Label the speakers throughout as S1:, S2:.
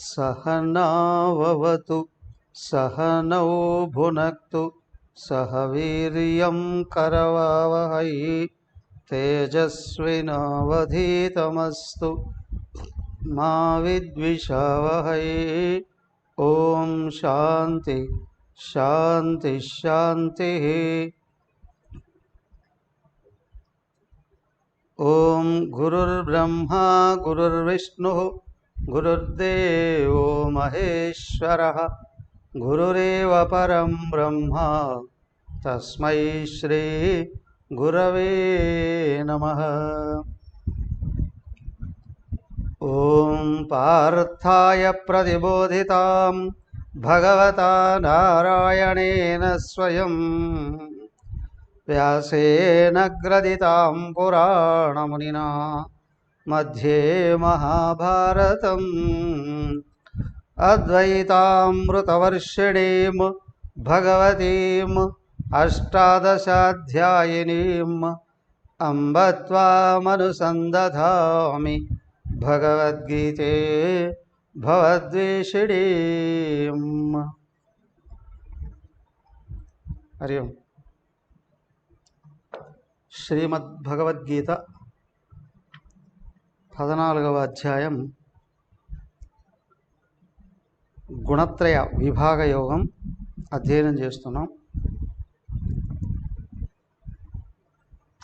S1: सहनाववतु सहनौ भुनक्तु सह वीर्यं करवावहै तेजस्विनावधीतमस्तु मा विद्विषावहै। ओम शांति शांति शांति। ओम गुरुर्ब्रह्मा गुरुर्विष्णुः गुरुर्देवो महेश्वरः गुरुरेव परं ब्रह्म तस्मै श्री गुरवे नमः। ओम पार्थाय प्रतिबोधितां भगवता नारायणेन स्वयं व्यासेन ग्रथितां पुराणमुनिना मध्ये महाभारतम् अद्वैतामृतवर्षिणीं भगवतीम् अष्टादशाध्यायिनीम् अम्ब त्वामनुसन्दधामि भगवद्गीते भवद्वेषिणीम्। हरि ओम्। శ్రీమద్భగవద్గీత 14వ అధ్యాయం గుణత్రయ విభాగ యోగం అధ్యయనం చేస్తున్నాం.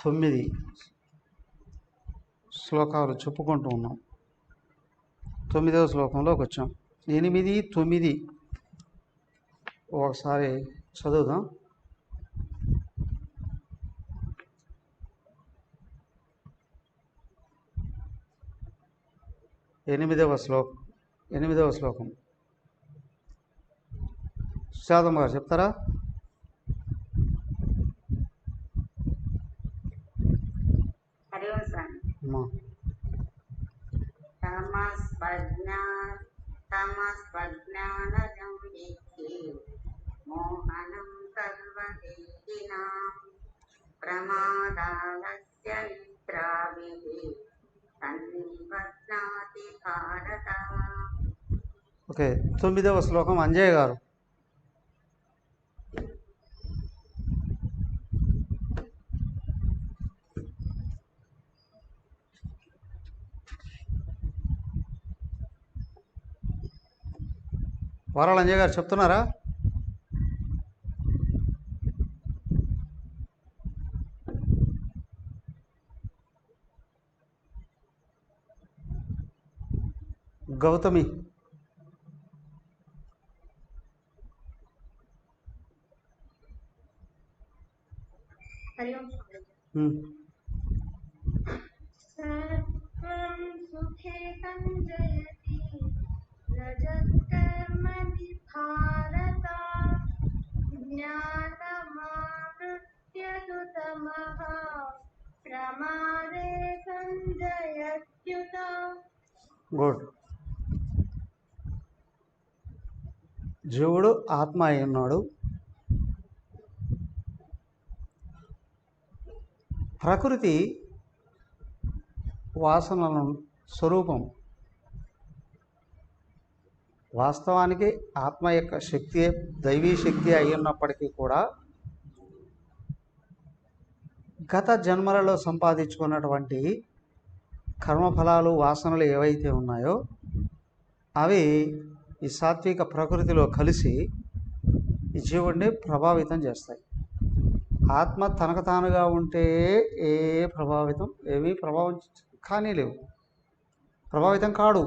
S1: 9 శ్లోకాలు చెప్పుకుంటూ ఉన్నాం. 9వ శ్లోకంలోకి వచ్చాం. 8, 9 ఒకసారి చదువుదాం. ఎనిమిదవ శ్లోకం శాతం గారు చెప్తారా? ఓకే, 9వ శ్లోకం అంజయ్య గారు. వరాల అంజయ్య గారు చెప్తున్నారా? గౌతమి గుడ్. జీవుడు ఆత్మ అయి ఉన్నాడు. ప్రకృతి వాసనల స్వరూపం. వాస్తవానికి ఆత్మ యొక్క శక్తి దైవీ శక్తి అయి ఉన్నప్పటికీ కూడా గత జన్మలలో సంపాదించుకున్నటువంటి కర్మఫలాలు వాసనలు ఏవైతే ఉన్నాయో అవి ఈ సాత్విక ప్రకృతిలో కలిసి ఈ జీవుడిని ప్రభావితం చేస్తాయి. ఆత్మ తనకు తానుగా ఉంటే ఏమీ ప్రభావం కానీ లేవు, ప్రభావితం కాడు.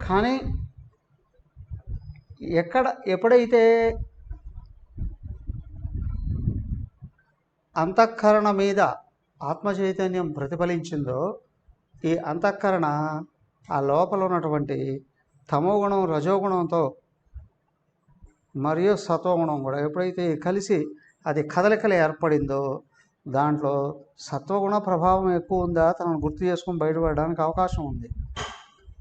S1: కానీ ఎప్పుడైతే అంతఃకరణ మీద ఆత్మ చైతన్యం ప్రతిఫలించిందో ఈ అంతఃకరణ ఆ లోపల ఉన్నటువంటి తమోగుణం రజోగుణంతో మరియు సత్వగుణం కూడా ఎప్పుడైతే కలిసి అది కదలికలు ఏర్పడిందో దాంట్లో సత్వగుణ ప్రభావం ఎక్కువ ఉందా తనను గుర్తు చేసుకొని బయటపడడానికి అవకాశం ఉంది.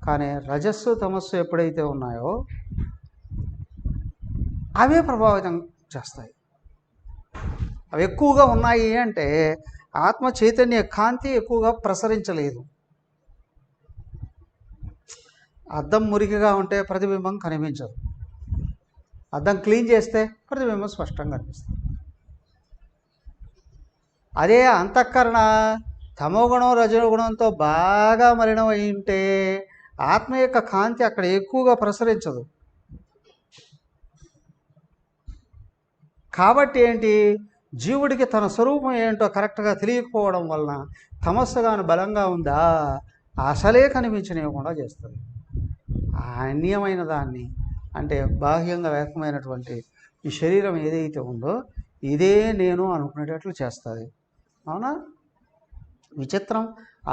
S1: కానీ రజస్సు తమస్సు ఎప్పుడైతే ఉన్నాయో అవే ప్రభావితం చేస్తాయి. అవి ఎక్కువగా ఉన్నాయి అంటే ఆత్మ చైతన్య కాంతి ఎక్కువగా ప్రసరించలేదు. అద్దం మురికిగా ఉంటే ప్రతిబింబం కనిపించదు, అద్దం క్లీన్ చేస్తే ప్రతిబింబం స్పష్టంగా కనిపిస్తుంది. అదే అంతఃకరణ తమోగుణం రజోగుణంతో బాగా మలినం అయి ఉంటే ఆత్మ యొక్క కాంతి అక్కడ ఎక్కువగా ప్రసరించదు. కాబట్టి ఏంటి, జీవుడికి తన స్వరూపం ఏంటో కరెక్ట్గా తెలియకపోవడం వలన తమస్సుగాను బలంగా ఉందా అసలే కనిపించనివ్వకుండా చేస్తుంది. ఆ అన్యమైన దాన్ని, అంటే బాహ్యంగా వ్యక్తమైనటువంటి ఈ శరీరం ఏదైతే ఉందో ఇదే నేను అనుకునేటట్లు చేస్తుంది. అవునా? విచిత్రం,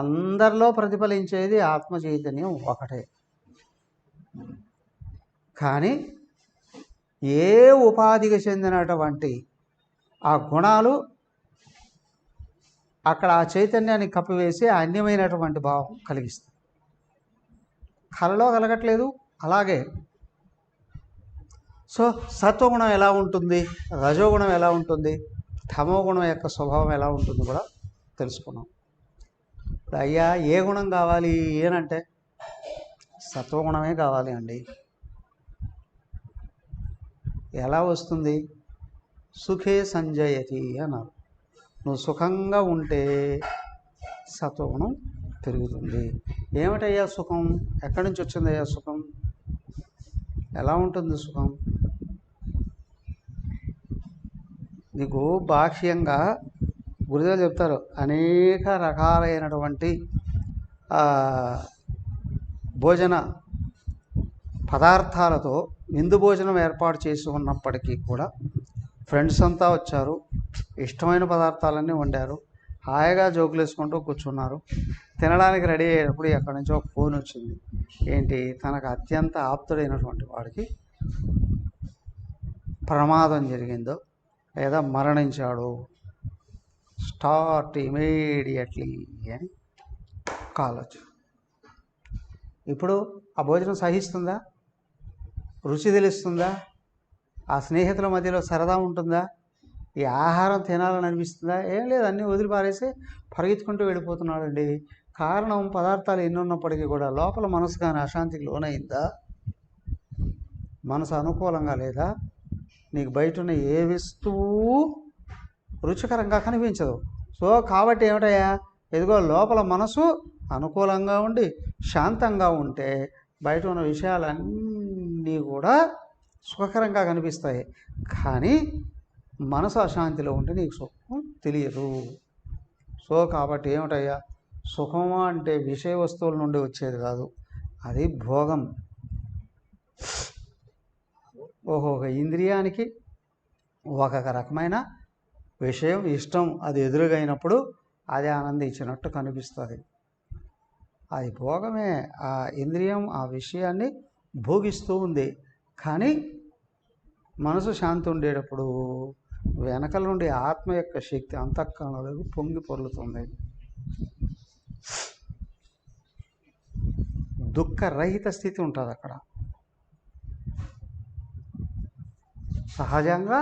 S1: అందరిలో ప్రతిఫలించేది ఆత్మ చైతన్యం ఒకటే. కానీ ఏ ఉపాధికి చెందినటువంటి ఆ గుణాలు అక్కడ ఆ చైతన్యాన్ని కప్పివేసి ఆ అన్యమైనటువంటి భావం కలిగిస్తాయి. కళలో కలగట్లేదు. అలాగే సో సత్వగుణం ఎలా ఉంటుంది, రజోగుణం ఎలా ఉంటుంది, తమోగుణం యొక్క స్వభావం ఎలా ఉంటుంది కూడా తెలుసుకున్నాం. అయ్యా ఏ గుణం కావాలి ఏనంటే సత్వగుణమే కావాలి అండి. ఎలా వస్తుంది? సుఖే సంజయతి అన్నారు. నువ్వు సుఖంగా ఉంటే సత్వగుణం పెరుగుతుంది. ఏమిటయ్యా సుఖం? ఎక్కడి నుంచి వచ్చిందయ్యా సుఖం? ఎలా ఉంటుంది సుఖం? నీకు బాహ్యంగా గురుదేవులు చెప్తారు, అనేక రకాలైనటువంటి భోజన పదార్థాలతో విందు భోజనం ఏర్పాటు చేసి ఉన్నప్పటికీ కూడా ఫ్రెండ్స్ అంతా వచ్చారు, ఇష్టమైన పదార్థాలన్నీ వండారు, హాయిగా జోకులు వేసుకుంటూ కూర్చున్నారు. తినడానికి రెడీ అయ్యేటప్పుడు ఎక్కడి నుంచో ఒక ఫోన్ వచ్చింది. ఏంటి, తనకు అత్యంత ఆప్తుడైనటువంటి వాడికి ప్రమాదం జరిగిందో లేదా మరణించాడు, స్టార్ట్ ఇమీడియట్లీ అని కాల్ వచ్చు. ఇప్పుడు ఆ భోజనం సహిస్తుందా? రుచి తెలుస్తుందా? ఆ స్నేహితుల మధ్యలో సరదా ఉంటుందా? ఈ ఆహారం తినాలని అనిపిస్తుందా? ఏం లేదు, అన్నీ వదిలిపారేసి పరిగెత్తుకుంటూ వెళ్ళిపోతున్నాడండి. కారణం పదార్థాలు ఎన్ని ఉన్నప్పటికీ కూడా లోపల మనసు కానీ అశాంతికి లోనైందా? మనసు అనుకూలంగా లేదా? నీకు బయట ఉన్న ఏ వస్తువు రుచికరంగా కనిపించదు. సో కాబట్టి ఏమిటయ్యా, ఎదుగో లోపల మనసు అనుకూలంగా ఉండి శాంతంగా ఉంటే బయట ఉన్న విషయాలన్నీ కూడా సుఖకరంగా కనిపిస్తాయి. కానీ మనసు అశాంతిలో ఉంటే నీకు సుఖం తెలియదు. సో కాబట్టి ఏమిటయ్యా, సుఖము అంటే విషయ వస్తువుల నుండి వచ్చేది కాదు, అది భోగం. ఒక్కొక్క ఇంద్రియానికి ఒక్కొక్క రకమైన విషయం ఇష్టం, అది ఎదురుగైనప్పుడు అది ఆనందించినట్టు కనిపిస్తుంది. అది భోగమే. ఆ ఇంద్రియం ఆ విషయాన్ని భోగిస్తూ ఉంది. కానీ మనసు శాంతి ఉండేటప్పుడు వెనకల నుండి ఆత్మ యొక్క శక్తి అంతఃకరణలోకి పొంగి పొర్లుతుంది. దుఃఖరహిత స్థితి ఉంటుంది అక్కడ. సహజంగా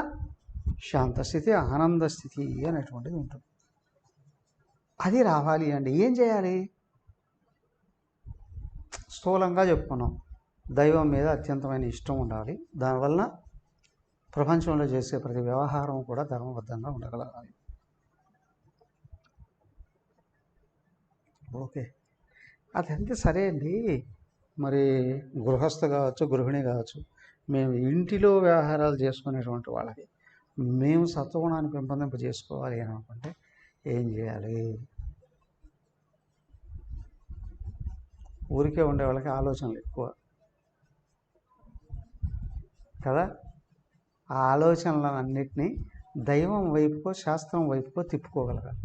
S1: శాంతస్థితి, ఆనంద స్థితి అనేటువంటిది ఉంటుంది. అది రావాలి అండి. ఏం చేయాలి? స్థూలంగా చెప్పుకున్నాం, దైవం మీద అత్యంతమైన ఇష్టం ఉండాలి. దానివల్ల ప్రపంచంలో చేసే ప్రతి వ్యవహారం కూడా ధర్మబద్ధంగా ఉండగలగాలి. ఓకే, అదంతే సరే అండి. మరి గృహస్థ కావచ్చు, గృహిణి కావచ్చు, మేము ఇంటిలో వ్యవహారాలు చేసుకునేటువంటి వాళ్ళకి మేము సత్వగుణాన్ని పెంపొందింప చేసుకోవాలి అని అనుకుంటే ఏం చేయాలి? ఊరికే ఉండే వాళ్ళకి ఆలోచనలు ఎక్కువ కదా. ఆ ఆలోచనలన్నింటినీ దైవం వైపుకో, శాస్త్రం వైపుకో తిప్పుకోగలగాలి.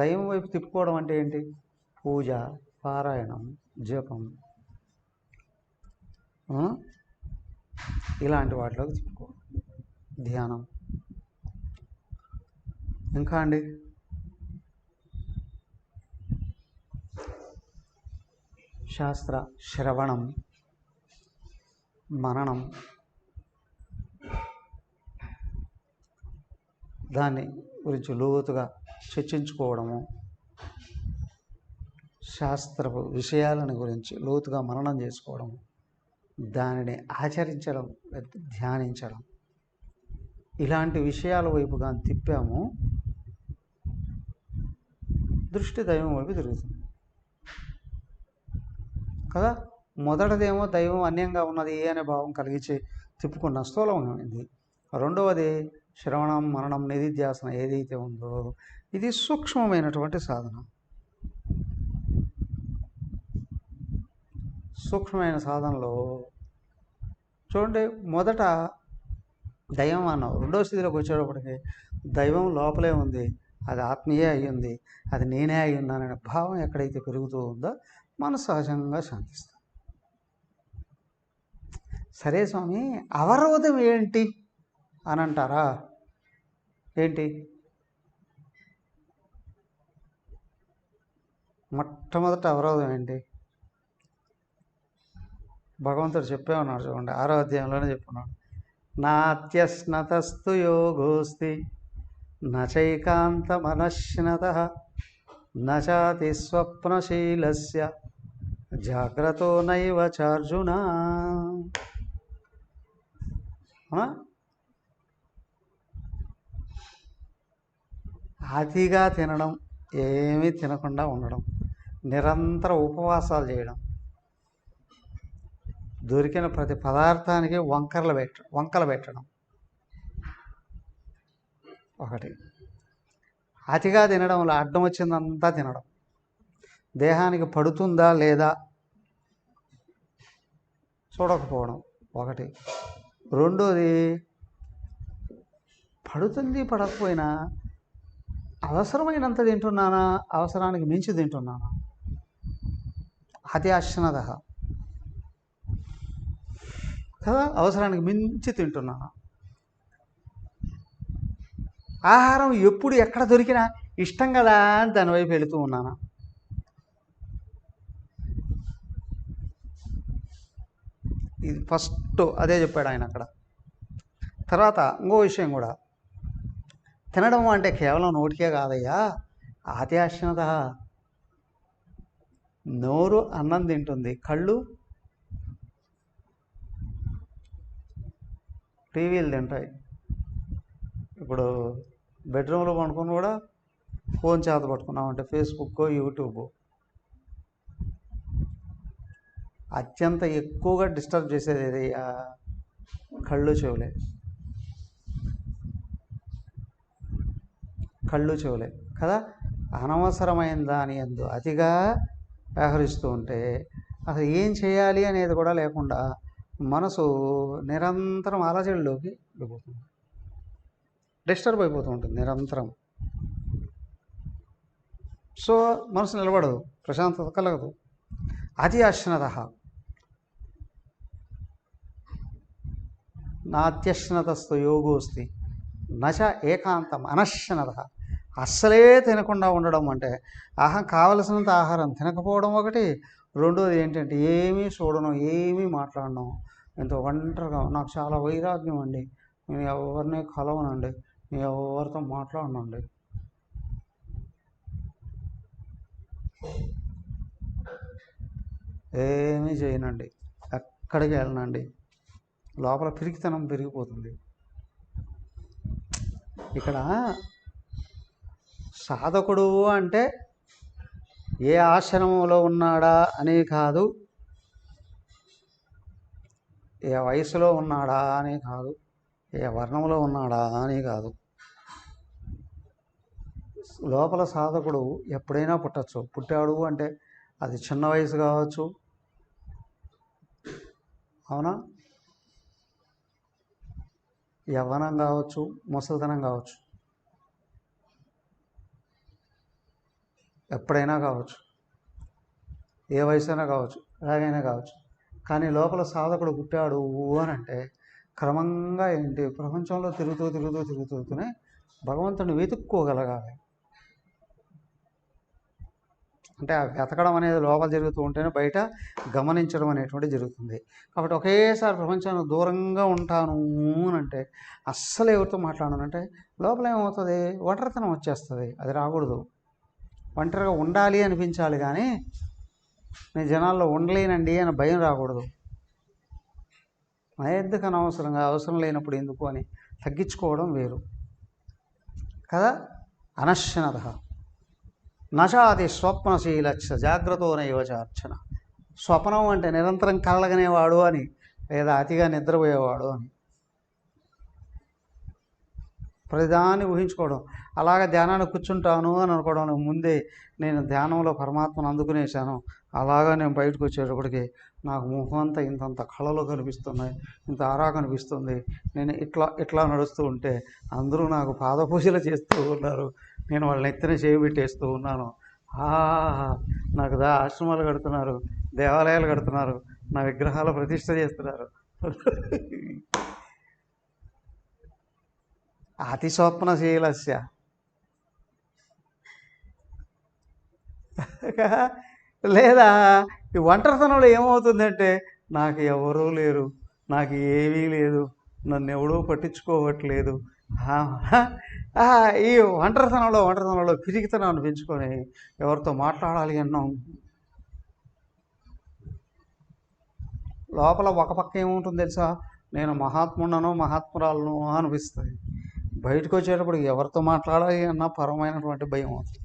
S1: దైవం వైపు తిప్పుకోవడం అంటే ఏంటి? పూజ, పారాయణం, జపం, ఇలాంటి వాటిలోకి తిప్పుకో, ధ్యానం. ఇంకా అండి, శాస్త్ర శ్రవణం, మననం, దాన్ని గురించి లోతుగా చర్చించుకోవడము, శాస్త్రపు విషయాలను గురించి లోతుగా మననం చేసుకోవడం, దానిని ఆచరించడం, ధ్యానించడం, ఇలాంటి విషయాల వైపుగా తిప్పాము, దృష్టి దైవం వైపు తిరుగుతుంది కదా. మొదటిదేమో దైవం అన్యంగా ఉన్నది అనే భావం కలిగించి తిప్పుకున్న స్థూలమైంది. రెండవది శ్రవణం, మననం, నిధిధ్యాసన ఏదైతే ఉందో ఇది సూక్ష్మమైనటువంటి సాధన. సూక్ష్మమైన సాధనలో చూడండి, మొదట దైవం అన్నావు, రెండో స్థితిలోకి వచ్చేటప్పటికి దైవం లోపలే ఉంది, అది ఆత్మీయే అయ్యింది, అది నేనే అయి ఉన్నాననే భావం ఎక్కడైతే పెరుగుతూ ఉందో మన సహజంగా శాంతిస్తాం. సరే స్వామి, అవరోధం ఏంటి అని అంటారా? ఏంటి? మొట్టమొదట అవరోధం ఏంటి? భగవంతుడు చెప్పే ఉన్నాడు చూడండి, 6వ అధ్యాయంలోనే చెప్పున్నాడు. నాత్యస్నతస్తు యోగోస్తి నచైకాంత మనశ్నత నచాతి స్వప్నశీలస్య జాగ్రత్తో నైవ చార్జున. అతిగా తినడం, ఏమీ తినకుండా ఉండడం, నిరంతర ఉపవాసాలు చేయడం, దొరికిన ప్రతి పదార్థానికి వంకలు పెట్టడం ఒకటి. అతిగా తినడంలో అడ్డం వచ్చిందంతా తినడం, దేహానికి పడుతుందా లేదా చూడకపోవడం ఒకటి. రెండోది, పడుతుంది పడకపోయినా అవసరమైనంత తింటున్నానా, అవసరానికి మించి తింటున్నానా, అతి అశ్నద కదా, అవసరానికి మించి తింటున్నానా. ఆహారం ఎప్పుడు ఎక్కడ దొరికినా ఇష్టం కదా అని దాని వైపు వెళుతూ ఉన్నానా. ఇది ఫస్ట్ అదే చెప్పాడు ఆయన అక్కడ. తర్వాత ఇంకో విషయం కూడా, తినడం అంటే కేవలం నోటికే కాదయ్యా, ఆత్యాశ్నత. నోరు అన్నం తింటుంది, కళ్ళు టీవీలు తింటాయి. ఇప్పుడు బెడ్రూమ్లో పండుకొని కూడా ఫోన్ చేత పట్టుకున్నామంటే ఫేస్బుక్, యూట్యూబ్. అత్యంత ఎక్కువగా డిస్టర్బ్ చేసేది ఏది? కళ్ళు చెవులే. కళ్ళు చెవులే కదా. అనవసరమైన దాని యందు అతిగా వ్యవహరిస్తూ ఉంటే అసలు ఏం చేయాలి అనేది కూడా లేకుండా మనసు నిరంతరం అలజడిలోకి వెళ్ళిపోతుంది, డిస్టర్బ్ అయిపోతూ ఉంటుంది నిరంతరం. సో మనసు నిలబడదు, ప్రశాంతత కలగదు. అతి అశ్నత. నాత్యశ్నతస్తు యోగోస్తి నచ ఏకాంతం అనశ్నత. అస్సలే తినకుండా ఉండడం అంటే కావలసినంత ఆహారం తినకపోవడం ఒకటి. రెండోది ఏంటంటే ఏమీ చూడను, ఏమీ మాట్లాడను, ఎంతో ఒంటరిగా. నాకు చాలా వైరాగ్యం అండి, నేను ఎవరిని కలవనండి, నేను ఎవరితో మాట్లాడనండి. ఏమీ చేయనండి, ఎక్కడికి వెళ్ళనండి. లోపల పిరికితనం పెరిగిపోతుంది. ఇక్కడ సాధకుడు అంటే ఏ ఆశ్రమంలో ఉన్నాడా అని కాదు, ఏ వయసులో ఉన్నాడా అని కాదు, ఏ వర్ణంలో ఉన్నాడా అని కాదు. లోపల సాధకుడు ఎప్పుడైనా పుట్టచ్చు. పుట్టాడు అంటే అది చిన్న వయసు కావచ్చు, అవునా, యవ్వనం కావచ్చు, ముసలితనం కావచ్చు, ఎప్పుడైనా కావచ్చు, ఏ వయసు అయినా కావచ్చు, ఎలాగైనా కావచ్చు. కానీ లోపల సాధకుడు పుట్టాడు అని అంటే క్రమంగా ఏంటి, ప్రపంచంలో తిరుగుతూనే భగవంతుని వెతుక్కోగలగాలి. అంటే ఆ వెతకడం అనేది లోపల జరుగుతూ ఉంటేనే బయట గమనించడం అనేటువంటి జరుగుతుంది. కాబట్టి ఒకేసారి ప్రపంచానికి దూరంగా ఉంటాను అని అంటే, అస్సలు ఎవరితో మాట్లాడను అంటే లోపల ఏమవుతుంది, ఒంటరితనం వచ్చేస్తుంది. అది రాకూడదు. ఒంటరిగా ఉండాలి అనిపించాలి, కానీ నేను జనాల్లో ఉండలేనండి అని భయం రాకూడదు. ఎందుకు అనవసరంగా, అవసరం లేనప్పుడు ఎందుకు అని తగ్గించుకోవడం వేరు కదా. అనశ్నత నచాతి స్వప్నశీలక్ష జాగ్రత్తోనైవ చార్చన. స్వప్నం అంటే నిరంతరం కలగనేవాడు అని, లేదా అతిగా నిద్రపోయేవాడు అని. ప్రతిదాన్ని ఊహించుకోవడం. అలాగే ధ్యానాన్ని కూర్చుంటాను అని అనుకోవడం, ముందే నేను ధ్యానంలో పరమాత్మను అందుకునేసాను, అలాగా నేను బయటకు వచ్చేటప్పటికి నాకు ముఖం అంతా ఇంతంత కళలు కనిపిస్తున్నాయి, ఇంత ఆరా కనిపిస్తుంది. నేను ఇట్లా ఇట్లా నడుస్తూ ఉంటే అందరూ నాకు పాదపూజలు చేస్తూ ఉన్నారు, నేను వాళ్ళని ఎత్తిన చేయబెట్టేస్తూ ఉన్నాను. నాకు ఆశ్రమాలు కడుతున్నారు, దేవాలయాలు కడుతున్నారు, నా విగ్రహాల ప్రతిష్ఠ చేస్తున్నారు. అతి స్వప్నశీలస్య. లేదా ఈ ఒంటరితనంలో ఏమవుతుందంటే నాకు ఎవరూ లేరు, నాకు ఏమీ లేదు, నన్ను ఎవడూ పట్టించుకోవట్లేదు. ఈ ఒంటరితనంలో పిరికితనాన్ని పెంచుకొని ఎవరితో మాట్లాడాలి అన్నాం. లోపల ఒక పక్క ఏముంటుంది తెలుసా, నేను మహాత్ముడను మహాత్మురాలను అనిపిస్తుంది. బయటకు వచ్చేటప్పుడు ఎవరితో మాట్లాడాలి అన్న పరమైనటువంటి భయం అవుతుంది.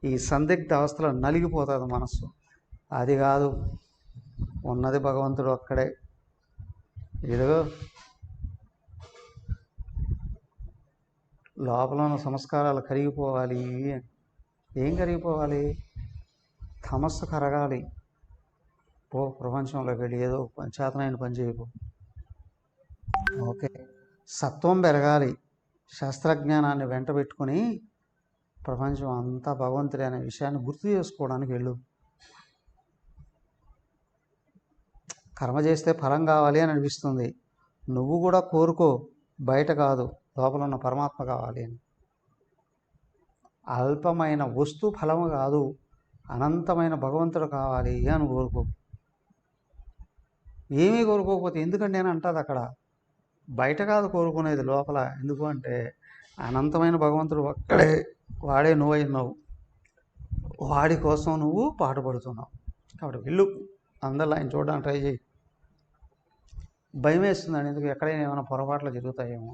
S1: ఈ సందిగ్ధ అవస్థలో నలిగిపోతుంది మనస్సు. అది కాదు, ఉన్నది భగవంతుడు ఒక్కడే. ఇదిగో లోపల ఉన్న సంస్కారాలు కరిగిపోవాలి. ఏం కరిగిపోవాలి? తమస్సు కరగాలి. ప్రపంచంలోకి వెళ్ళి ఏదో చేతనైన పని చేయకు. ఓకే, సత్వం పెరగాలి. శాస్త్రజ్ఞానాన్ని వెంట పెట్టుకుని ప్రపంచం అంతా భగవంతుడే అనే విషయాన్ని గుర్తు చేసుకోవడానికి వెళ్ళు. కర్మ చేస్తే ఫలం కావాలి అని అనిపిస్తుంది, నువ్వు కూడా కోరుకో, బయట కాదు, లోపల ఉన్న పరమాత్మ కావాలి అని. అల్పమైన వస్తు ఫలము కాదు, అనంతమైన భగవంతుడు కావాలి అని కోరుకో. ఏమీ కోరుకోకపోతే ఎందుకంటే నేను అంటుంది అక్కడ, బయట కాదు కోరుకునేది, లోపల. ఎందుకు అంటే అనంతమైన భగవంతుడు ఒక్కడే, వాడే నువ్వైనావు, వాడి కోసం నువ్వు పాటుపడుతున్నావు. కాబట్టి వెళ్ళు, అందరిలో ఆయన చూడడానికి ట్రై చేయి. భయం వేస్తుందండి, ఎందుకు ఎక్కడైనా ఏమైనా పొరపాట్లు జరుగుతాయేమో,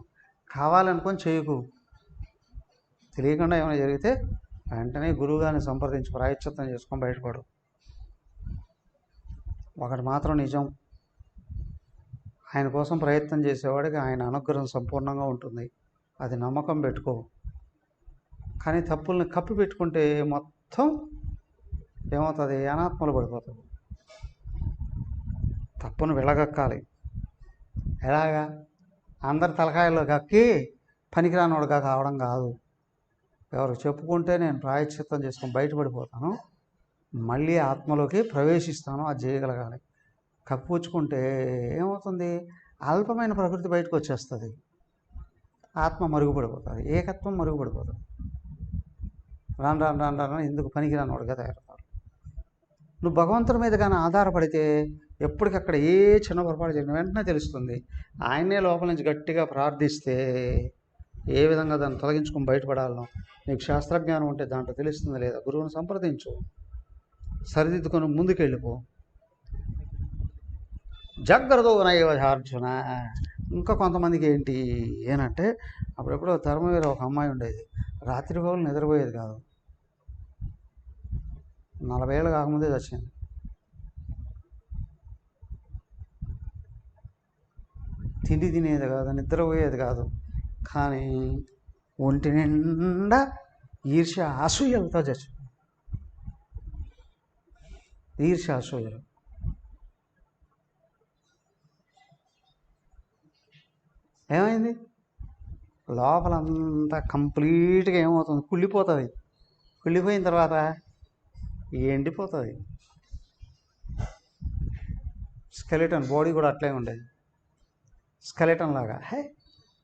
S1: కావాలనుకొని చేయకు. తెలియకుండా ఏమైనా జరిగితే వెంటనే గురువుగారిని సంప్రదించి ప్రాయశ్చిత్తం చేసుకొని బయటపడు. ఒకటి మాత్రం నిజం, ఆయన కోసం ప్రయత్నం చేసేవాడికి ఆయన అనుగ్రహం సంపూర్ణంగా ఉంటుంది, అది నమ్మకం పెట్టుకో. కానీ తప్పుల్ని కప్పి పెట్టుకుంటే మొత్తం ఏమవుతుంది, అనాత్మలు పడిపోతుంది. తప్పును వెళ్ళగక్కాలి. ఎలాగా? అందరి తలకాయల్లో కక్కి పనికిరానోడుగా కావడం కాదు. ఎవరు చెప్పుకుంటే నేను ప్రాయశ్చిత్తం చేసుకొని బయటపడిపోతాను, మళ్ళీ ఆత్మలోకి ప్రవేశిస్తాను, అది చేయగలగాలి. కప్పుపుచ్చుకుంటే ఏమవుతుంది, అల్పమైన ప్రకృతి బయటకు వచ్చేస్తుంది, ఆత్మ మరుగుపడిపోతుంది, ఏకత్వం మరుగుపడిపోతుంది. రాను రాను రాను రాను ఎందుకు పనికిరానోడుగా తయారవుతారు. నువ్వు భగవంతుడి మీద కానీ ఆధారపడితే ఎప్పటికక్కడ ఏ చిన్న పొరపాటు జరిగిన వెంటనే తెలుస్తుంది. ఆయనే లోపల నుంచి గట్టిగా ప్రార్థిస్తే ఏ విధంగా దాన్ని తొలగించుకొని బయటపడాలనో నీకు శాస్త్రజ్ఞానం ఉంటే దాంట్లో తెలుస్తుంది. లేదా గురువుని సంప్రదించు, సరిదిద్దుకొని ముందుకెళ్ళిపో. జాగ్రత్త నైవధార్జున. ఇంకా కొంతమందికి ఏంటి ఏనంటే, అప్పుడెప్పుడో ధర్మవీర ఒక అమ్మాయి ఉండేది, రాత్రి పగలు నిద్రపోయేది కాదు, 40 ఏళ్ళు కాకముందే చచ్చింది. తిండి తినేది కాదు, నిద్రపోయేది కాదు, కానీ ఒంటి నిండా ఈర్ష్య అసూయలతో చచ్చింది. ఈర్ష్య అసూయలు. ఏమైంది? లోపలంతా కంప్లీట్గా ఏమవుతుంది, కుళ్ళిపోతుంది. కుళ్ళిపోయిన తర్వాత ఎండిపోతుంది. స్కెలిటన్ బాడీ కూడా అట్లే ఉండేది, స్కెలిటన్ లాగా.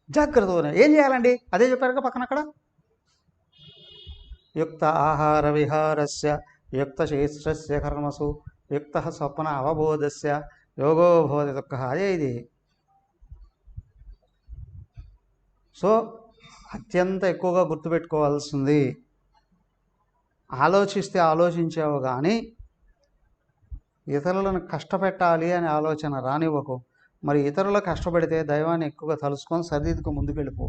S1: జాగ్రత్త. ఏం చేయాలండి? అదే చెప్పారుగా పక్కన అక్కడ, యుక్త ఆహార విహారస్య యుక్త శేషస్య కర్మసు యుక్త స్వప్న అవబోధస్య యోగో భవతి దుఃఖ. అదే ఇది. సో అత్యంత ఎక్కువగా గుర్తుపెట్టుకోవాల్సింది ఆలోచిస్తే ఆలోచించావు కానీ ఇతరులను కష్టపెట్టాలి అనే ఆలోచన రానివ్వకు. మరి ఇతరులు కష్టపెడితే దైవాన్ని ఎక్కువగా తలుసుకొని సరిదిద్దుకు ముందుకెళ్ళిపో.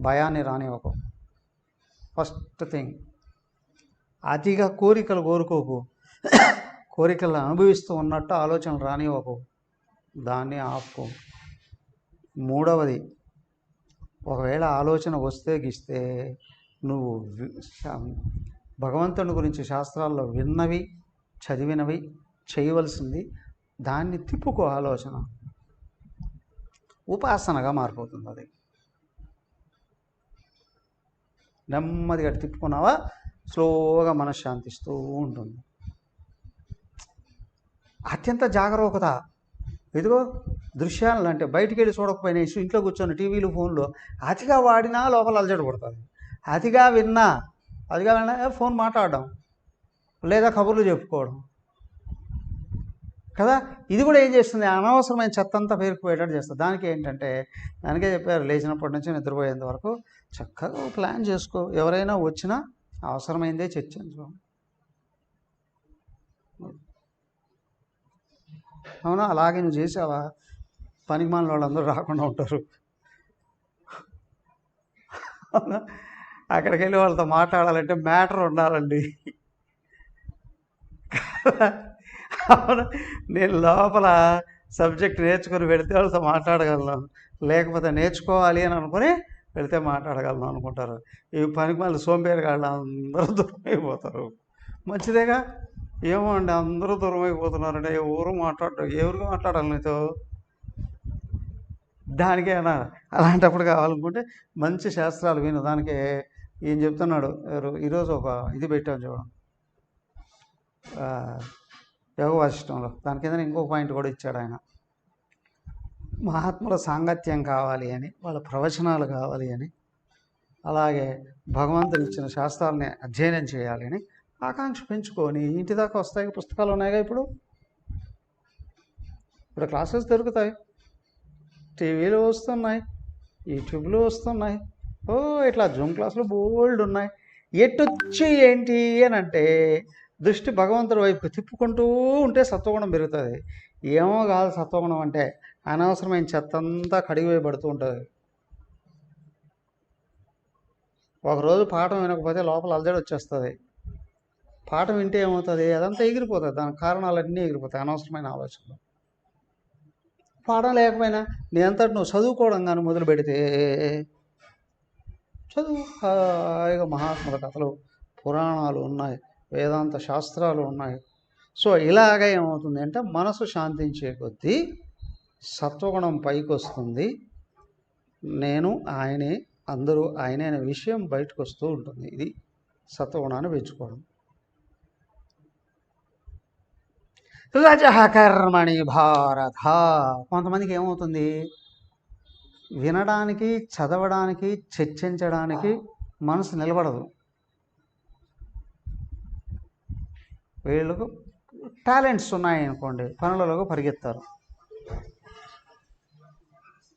S1: భయాన్ని రానివ్వకు. ఫస్ట్ థింగ్, అతిగా కోరికలు కోరుకోకు. కోరికలను అనుభవిస్తూ ఉన్నట్టు ఆలోచనలు రానివ్వకు, దాన్ని ఆపుకో. మూడవది, ఒకవేళ ఆలోచన వస్తే గిస్తే నువ్వు భగవంతుని గురించి శాస్త్రాల్లో విన్నవి చదివినవి చేయవలసింది దాన్ని తిప్పుకో. ఆలోచన ఉపాసనగా మారిపోతుంది. అది నెమ్మదిగా తిప్పుకున్నావా స్లోగా మనశ్శాంతిస్తూ ఉంటుంది. అత్యంత జాగరూకత. ఇదిగో దృశ్యాలను అంటే బయటికి వెళ్ళి చూడకపోయినా ఇంట్లో కూర్చొని టీవీలు ఫోన్లో అతిగా వాడినా లోపల అలజడి పడుతుంది. అతిగా విన్నా ఫోన్ మాట్లాడడం లేదా కబుర్లు చెప్పుకోవడం కదా. ఇది కూడా ఏం చేస్తుంది, అనవసరమైన చెత్త అంతా పేరుకుపోయేటట్టు చేస్తుంది. దానికి ఏంటంటే దానికే చెప్పారు, లేచినప్పటి నుంచి నిద్రపోయేంత వరకు చక్కగా ప్లాన్ చేసుకో. ఎవరైనా వచ్చినా అవసరమైందే చర్చించుకో. అవునా? అలాగే నువ్వు చేసావా, పనికిమాలిన వాళ్ళందరూ రాకుండా ఉంటారు. అవునా? అక్కడికి వెళ్ళి వాళ్ళతో మాట్లాడాలంటే మ్యాటర్ ఉండాలండి. అవునా? నేను లోపల సబ్జెక్ట్ నేర్చుకొని వెళితే వాళ్ళతో మాట్లాడగలను, లేకపోతే నేర్చుకోవాలి అని అనుకుని వెళితే మాట్లాడగలను అనుకుంటారు. ఈ పనికిమాలిన సోంబేరిగాళ్ళు అందరూ దూరం అయిపోతారు. మంచిదేగా. ఏమో అండి, అందరూ దూరం అయిపోతున్నారంటే ఎవరు ఎవరికి మాట్లాడాలి నీతో? దానికే అన్నారు. అలాంటప్పుడు కావాలనుకుంటే మంచి శాస్త్రాలు విను. దానికే ఏం చెప్తున్నాడు, ఈరోజు ఒక ఇది పెట్టాను చూడండి, యోగ వాసిష్టంలో. దాని కింద ఇంకో పాయింట్ కూడా ఇచ్చాడు ఆయన. మహాత్ముల సాంగత్యం కావాలి అని, వాళ్ళ ప్రవచనాలు కావాలి అని, అలాగే భగవంతుడు ఇచ్చిన శాస్త్రాలని అధ్యయనం చేయాలి అని ఆకాంక్ష పెంచుకొని ఇంటి దాకా వస్తాయి. పుస్తకాలు ఉన్నాయిగా, ఇప్పుడు క్లాసెస్ దొరుకుతాయి, టీవీలో వస్తున్నాయి, యూట్యూబ్లో వస్తున్నాయి. ఇట్లా జూమ్ క్లాసులు బోల్డ్ ఉన్నాయి. ఎట్టొచ్చి ఏంటి అని అంటే దృష్టి భగవంతుడి వైపు తిప్పుకుంటూ ఉంటే సత్వగుణం పెరుగుతుంది. ఏమో కాదు సత్వగుణం అంటే, అనవసరమైన చెత్త అంతా కడిగివేయబడుతూ ఉంటుంది. ఒకరోజు పాఠం వినకపోతే లోపల అలజడి వచ్చేస్తుంది. పాఠం వింటే ఏమవుతుంది, అదంతా ఎగిరిపోతుంది. దానికి కారణాలన్నీ ఎగిరిపోతాయి, అనవసరమైన ఆలోచనలు. పాఠం లేకపోయినా నీ అంతటి నువ్వు చదువుకోవడం కానీ మొదలు పెడితే చదువు. హాయిగా మహాత్ముల కథలు, పురాణాలు ఉన్నాయి, వేదాంత శాస్త్రాలు ఉన్నాయి. సో ఇలాగ ఏమవుతుంది అంటే మనసు శాంతించే కొద్దీ సత్వగుణం పైకి వస్తుంది. నేను ఆయనే, అందరూ ఆయనే అనే విషయం బయటకు వస్తూ ఉంటుంది. ఇది సత్వగుణాన్ని పెంచుకోవడం. రజః కర్మణి భారత. కొంతమందికి ఏమవుతుంది, వినడానికి, చదవడానికి, చర్చించడానికి మనసు నిలబడదు. వీళ్ళకు టాలెంట్స్ ఉన్నాయనుకోండి, పనులలో పరిగెత్తారు.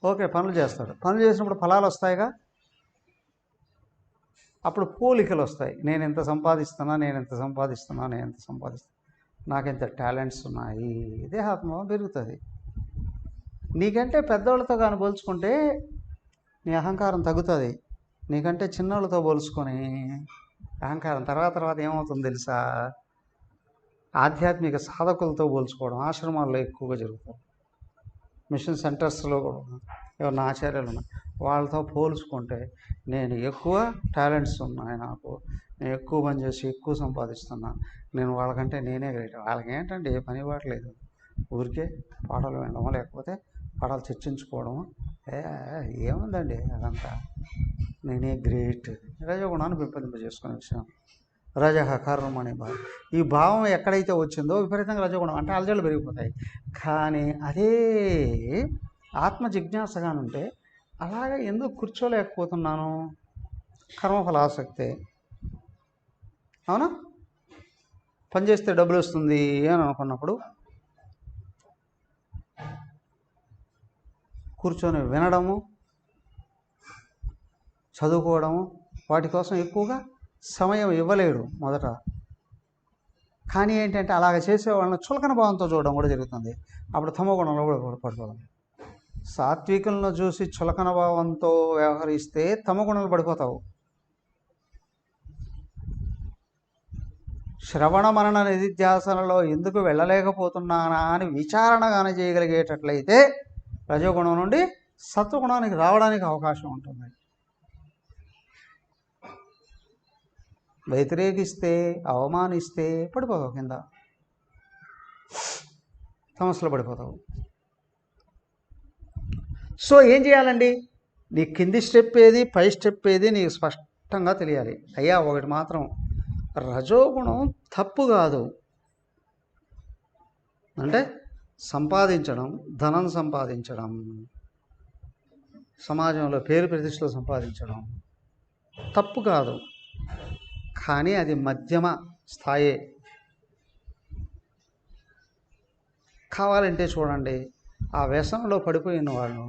S1: ఓకే, పనులు చేస్తాడు. పనులు చేసినప్పుడు ఫలాలు వస్తాయిగా, అప్పుడు పోలికలు వస్తాయి. నేను ఎంత సంపాదిస్తున్నా, నాకెంత టాలెంట్స్ ఉన్నాయి, దేహాత్మ పెరుగుతుంది. నీకంటే పెద్దవాళ్ళతో కానీ పోల్చుకుంటే నీ అహంకారం తగ్గుతుంది. నీకంటే చిన్నవాళ్ళతో పోల్చుకొని అహంకారం తర్వాత ఏమవుతుందో తెలుసా, ఆధ్యాత్మిక సాధకులతో పోల్చుకోవడం ఆశ్రమాల్లో ఎక్కువగా జరుగుతుంది. మిషన్ సెంటర్స్లో కూడా ఏమన్నా ఆచార్యాలు ఉన్నాయి, వాళ్ళతో పోల్చుకుంటే నేను ఎక్కువ టాలెంట్స్ ఉన్నాయి, నేను ఎక్కువ పని చేసి ఎక్కువ సంపాదిస్తున్నాను, నేను వాళ్ళకంటే నేనే గ్రేట్. వాళ్ళకి ఏంటంటే ఏ పని ఇవ్వట్లేదు, ఊరికే పాటలు వినడమో లేకపోతే పాటలు చర్చించుకోవడము. ఏముందండి అదంతా, నేనే గ్రేట్. రజోగుణాన్ని పెంపొందింపజేసుకునే విషయం. రజః కర్మణి భావం. ఈ భావం ఎక్కడైతే వచ్చిందో విపరీతంగా రజోగుణం అంటే అలజడులు పెరిగిపోతాయి. కానీ అదే ఆత్మ జిజ్ఞాసగానుంటే అలాగే ఎందుకు కూర్చోలేకపోతున్నాను, కర్మఫలాసక్తే. అవునా? పనిచేస్తే డబ్బులు వస్తుంది అని అనుకున్నప్పుడు కూర్చొని వినడము, చదువుకోవడము, వాటి కోసం ఎక్కువగా సమయం ఇవ్వలేడు మొదట. కానీ ఏంటంటే అలాగ చేసే వాళ్ళని చులకన భావంతో చూడడం కూడా జరుగుతుంది. అప్పుడు తమో గుణంలో కూడా పడిపోతాం. సాత్వికులను చూసి చులకన భావంతో వ్యవహరిస్తే తమో గుణాలు పడిపోతావు. శ్రవణ మనన నిధిధ్యాసనలో ఎందుకు వెళ్ళలేకపోతున్నానా అని విచారణగానే చేయగలిగేటట్లయితే రజోగుణం నుండి సత్వగుణానికి రావడానికి అవకాశం ఉంటుంది. వ్యతిరేకిస్తే, అవమానిస్తే పడిపోతావు, కింద సమస్యలో పడిపోతావు. సో ఏం చేయాలండి? నీ కింది స్టెప్ ఏది, పై స్టెప్ ఏది నీకు స్పష్టంగా తెలియాలి. అయ్యా ఒకటి మాత్రం, రజోగుణం తప్పు కాదు. అంటే సంపాదించడం, ధనం సంపాదించడం, సమాజంలో పేరు ప్రతిష్టలు సంపాదించడం తప్పు కాదు. కానీ అది మధ్యమ స్థాయే. కావాలంటే చూడండి, ఆ వ్యసనంలో పడిపోయిన వాళ్ళు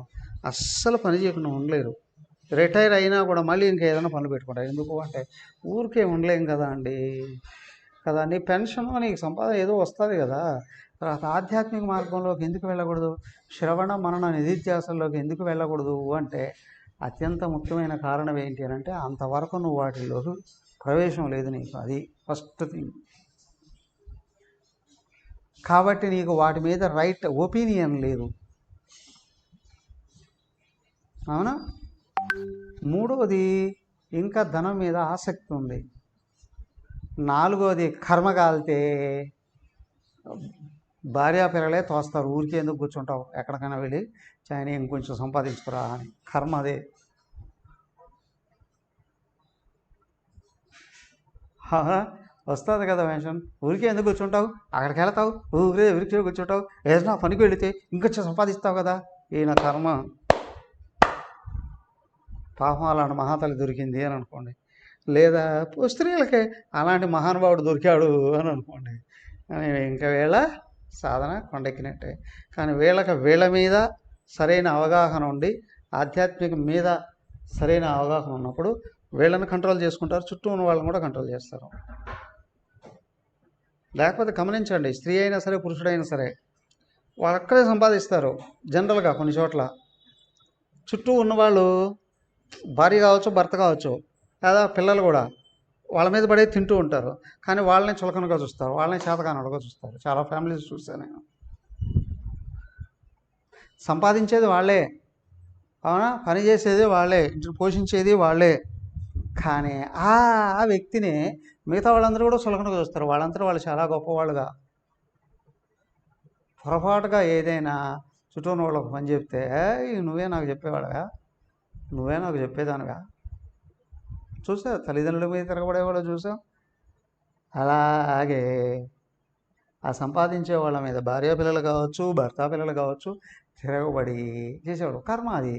S1: అస్సలు పని చేయకుండా ఉండలేరు. రిటైర్ అయినా కూడా మళ్ళీ ఇంకా ఏదైనా పనులు పెట్టుకుంటారు. ఎందుకు అంటే ఊరికే ఉండలేం కదా అండి. కదా, నీ పెన్షన్, నీకు సంపాదన ఏదో వస్తుంది కదా. తర్వాత ఆధ్యాత్మిక మార్గంలోకి ఎందుకు వెళ్ళకూడదు? శ్రవణ మనన నిధిధ్యాసంలోకి ఎందుకు వెళ్ళకూడదు అంటే అత్యంత ముఖ్యమైన కారణం ఏంటి అని అంటే అంతవరకు నువ్వు వాటిల్లోకి ప్రవేశం లేదు నీకు. అది ఫస్ట్ థింగ్. కాబట్టి నీకు వాటి మీద రైట్ ఒపీనియన్ లేదు. అవునా? మూడవది, ఇంకా ధనం మీద ఆసక్తి ఉంది. నాలుగవది, కర్మ కాలితే భార్యాపిల్లలే తోస్తారు. ఊరికే ఎందుకు కూర్చుంటావు, ఎక్కడికైనా వెళ్ళి చాయని ఇంకొంచెం సంపాదించుకురా అని. కర్మ అదే. వస్తుంది కదా మెన్షన్. ఊరికే ఎందుకు కూర్చుంటావు, అక్కడికి వెళ్తావు, ఊరికే కూర్చుంటావు, ఏదైనా పనికి వెళితే ఇంకొంచెం సంపాదిస్తావు కదా. ఈయన కర్మ. పాపం అలాంటి మహాతల్లి దొరికింది అని అనుకోండి, లేదా స్త్రీలకే అలాంటి మహానుభావుడు దొరికాడు అని అనుకోండి, ఇంకా వీళ్ళ సాధన కొండెక్కినట్టే. కానీ వీళ్ళ మీద సరైన అవగాహన ఉండి, ఆధ్యాత్మికం మీద సరైన అవగాహన ఉన్నప్పుడు వీళ్ళని కంట్రోల్ చేసుకుంటారు, చుట్టూ ఉన్న వాళ్ళని కూడా కంట్రోల్ చేస్తారు. లేకపోతే గమనించండి, స్త్రీ అయినా సరే పురుషుడైనా సరే వాళ్ళు అక్కడే సంపాదిస్తారు. జనరల్గా కొన్ని చోట్ల చుట్టూ ఉన్నవాళ్ళు, భార్య కావచ్చు, భర్త కావచ్చు, లేదా పిల్లలు కూడా వాళ్ళ మీద పడే తింటూ ఉంటారు. కానీ వాళ్ళని చులకనగా చూస్తారు, వాళ్ళని చేతకానుడుగా చూస్తారు. చాలా ఫ్యామిలీస్ చూశాను నేను. సంపాదించేది వాళ్ళే, అవునా, పని చేసేది వాళ్ళే, ఇంటిని పోషించేది వాళ్ళే. కానీ ఆ వ్యక్తిని మిగతా వాళ్ళందరూ కూడా చులకనగా చూస్తారు. వాళ్ళందరూ వాళ్ళు చాలా గొప్పవాళ్ళుగా. పొరపాటుగా ఏదైనా చుట్టూ ఉన్న వాళ్ళకి పని చెప్తే, నువ్వే నాకు చెప్పేవాడుగా, నువ్వే నాకు చెప్పేదానుగా. చూసా, తల్లిదండ్రుల మీద తిరగబడేవాళ్ళు చూసాం. అలాగే ఆ సంపాదించే వాళ్ళ మీద భార్య పిల్లలు కావచ్చు, భర్త పిల్లలు కావచ్చు, తిరగబడి చేసేవాడు. కర్మ అది.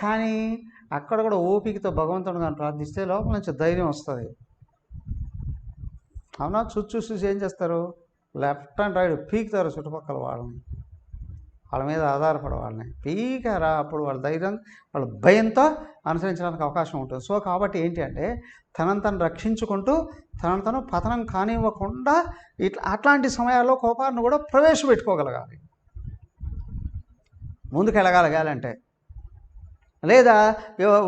S1: కానీ అక్కడ కూడా ఓపికతో భగవంతుడు కానీ ప్రార్థిస్తే లోపల నుంచి ధైర్యం వస్తుంది. అవునా? చూసి ఏం చేస్తారు, లెఫ్ట్ అండ్ రైట్ పీకుతారు చుట్టుపక్కల వాళ్ళని, వాళ్ళ మీద ఆధారపడే వాళ్ళని పీకారా. అప్పుడు వాళ్ళ ధైర్యం, వాళ్ళ భయంతో అనుసరించడానికి అవకాశం ఉంటుంది. సో కాబట్టి ఏంటి అంటే తనను రక్షించుకుంటూ తను పతనం కానివ్వకుండా అట్లాంటి సమయాల్లో కోపాన్ని కూడా ప్రవేశపెట్టుకోగలగాలి, ముందుకు వెళ్ళగలగాలంటే. లేదా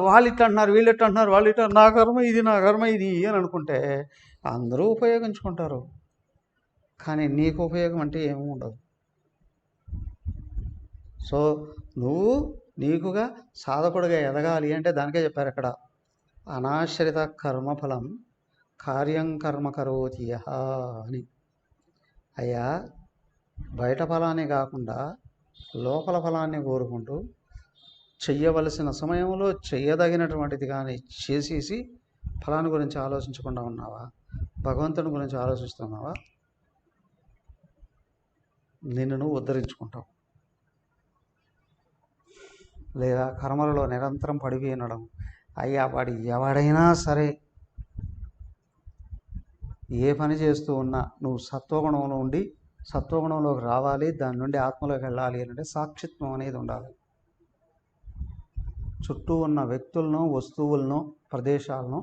S1: వాళ్ళు ఇట్లా అంటున్నారు, వీళ్ళు ఇట్లా అంటున్నారు, వాళ్ళు ఇట్లా, నా కర్మ ఇది, నా కర్మ ఇది అని అనుకుంటే అందరూ ఉపయోగించుకుంటారు. కానీ నీకు ఉపయోగం అంటే ఏమీ ఉండదు. సో నువ్వు నీకుగా సాధకుడిగా ఎదగాలి అంటే దానికే చెప్పారు అక్కడ, అనాశ్రిత కర్మఫలం కార్యం కర్మ కరోతి యః అని. అయ్యా, బయట ఫలాన్ని కాకుండా లోపల ఫలాన్ని కోరుకుంటూ చెయ్యవలసిన సమయంలో చెయ్యదగినటువంటిది కానీ చేసేసి ఫలాన్ని గురించి ఆలోచించకుండా ఉన్నావా, భగవంతుని గురించి ఆలోచిస్తున్నావా, నిన్ను నువ్వు ఉద్ధరించుకుంటావు. లేదా కర్మలలో నిరంతరం పడిపోయి ఉండడం. అయ్యా, వాడు ఎవడైనా సరే ఏ పని చేస్తూ ఉన్నా నువ్వు సత్వగుణంలో ఉండి సత్వగుణంలోకి రావాలి, దాని నుండి ఆత్మలోకి వెళ్ళాలి అంటే సాక్షిత్వం అనేది ఉండాలి. చుట్టూ ఉన్న వ్యక్తులను, వస్తువులను, ప్రదేశాలను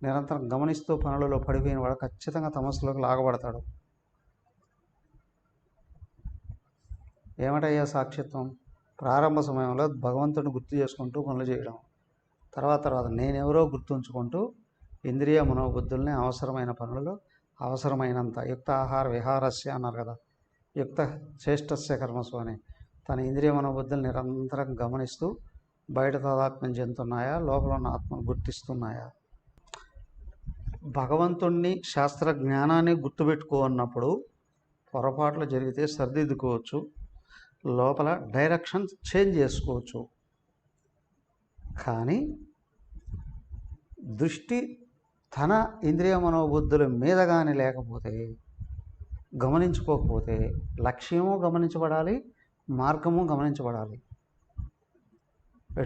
S1: నిరంతరం గమనిస్తూ పనులలో పడిపోయిన వాడు ఖచ్చితంగా తమస్సులోకి లాగబడతాడు. ఏమిటయ్యా సాక్షిత్వం? ప్రారంభ సమయంలో భగవంతుడిని గుర్తు చేసుకుంటూ పనులు చేయడం, తర్వాత నేనెవరో గుర్తుంచుకుంటూ ఇంద్రియ మనోబుద్ధుల్ని అవసరమైన పనులలో అవసరమైనంత యుక్త ఆహార విహారస్య అన్నారు కదా, యుక్త శ్రేష్టస్య కర్మసు అని. తన ఇంద్రియ మనోబుద్ధులు నిరంతరం గమనిస్తూ బయట తాదాత్మ్యం చెందుతున్నాయా, లోపల ఉన్న ఆత్మను గుర్తిస్తున్నాయా? భగవంతుణ్ణి శాస్త్ర జ్ఞానాన్ని గుర్తుపెట్టుకో అన్నప్పుడు పొరపాట్లు జరిగితే సరిదిద్దుకోవచ్చు, లోపల డైరెక్షన్ చేంజ్ చేసుకోవచ్చు. కానీ దృష్టి తన ఇంద్రియ మనోబుద్ధుల మీద కానీ లేకపోతే, గమనించుకోకపోతే, లక్ష్యము గమనించబడాలి, మార్గము గమనించబడాలి.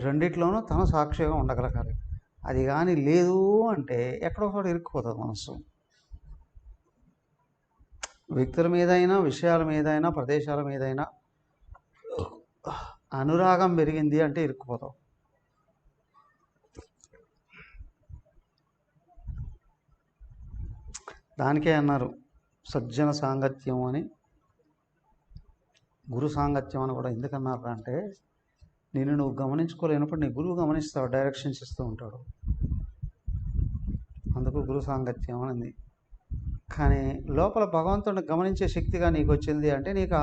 S1: రెండిట్లోనూ తన సాక్షిగా ఉండగలగాలి. అది కానీ లేదు అంటే ఎక్కడో ఒకటి ఇరుక్కుపోతుంది మనసు. వ్యక్తుల మీదైనా, విషయాల మీదైనా, ప్రదేశాల మీదైనా అనురాగం పెరిగింది అంటే ఇరుక్కుపోతాం. దానికే అన్నారు సజ్జన సాంగత్యం అని, గురు సాంగత్యం అని కూడా. ఎందుకన్నారు అంటే, నేను నువ్వు గమనించుకోలేనప్పుడు నీ గురువు గమనిస్తాడు, డైరెక్షన్స్ ఇస్తూ ఉంటాడు. అందుకు గురు సాంగత్యం అని. కానీ లోపల భగవంతుడిని గమనించే శక్తిగా నీకు వచ్చింది అంటే నీకు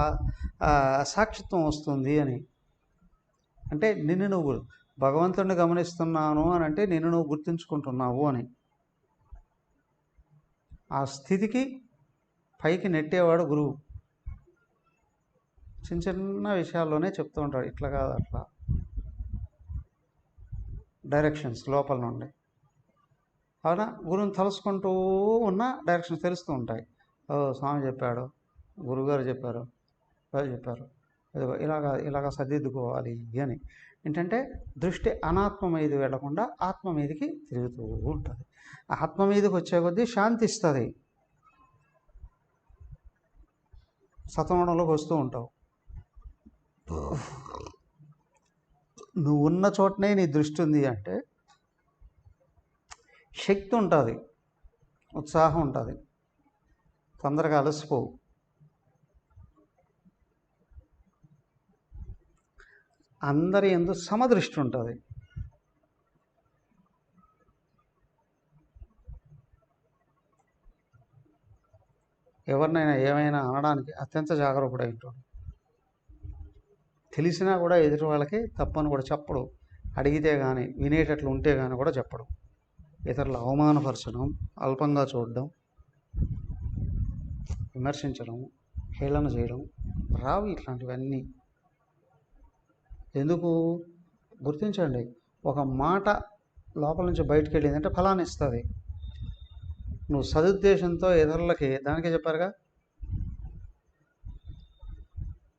S1: సాక్షిత్వం వస్తుంది అని. అంటే నిన్ను నువ్వు భగవంతుడిని గమనిస్తున్నాను అని అంటే నిన్ను నువ్వు గుర్తుంచుకుంటున్నావు అని. ఆ స్థితికి పైకి నెట్టేవాడు గురువు. చిన్న చిన్న విషయాల్లోనే చెప్తూ ఉంటాడు, ఇట్లా కాదు అట్లా, డైరెక్షన్స్ లోపల నుండి. అవునా, గురువుని తలుసుకుంటూ ఉన్న డైరెక్షన్స్ తెలుస్తూ ఉంటాయి. ఓ స్వామి చెప్పాడు, గురువుగారు చెప్పారు, ఎవరు చెప్పారు, ఇలాగా సర్దిద్దుకోవాలి అని. ఏంటంటే దృష్టి అనాత్మ మీదకి వెళ్లకుండా ఆత్మ మీదకి తిరుగుతూ ఉంటుంది. ఆత్మ మీదకి వచ్చే కొద్దీ శాంతి ఇస్తుంది. సతమణంలోకి వస్తూ ఉంటావు. నువ్వు ఉన్న చోటనే నీ దృష్టి ఉంది అంటే శక్తి ఉంటుంది, ఉత్సాహం ఉంటుంది, తొందరగా అలసిపోవు. అందరి యందు సమదృష్టి ఉంటుంది. ఎవరినైనా ఏమైనా అనడానికి అత్యంత జాగరూకుడై ఉంటాడు. తెలిసినా కూడా ఎదుటి వాళ్ళకి తప్పని కూడా చెప్పడు. అడిగితే కానీ వినేటట్లు ఉంటే కానీ కూడా చెప్పడు. ఇతరులు అవమానపరచడం, అల్పంగా చూడడం, విమర్శించడం, హేళన చేయడం రావు ఇట్లాంటివన్నీ. ఎందుకు గుర్తించండి, ఒక మాట లోపల నుంచి బయటకు వెళ్ళిందంటే ఫలాన్ని ఇస్తుంది. నువ్వు సదుద్దేశంతో ఇతరులకి, దానికే చెప్పారుగా,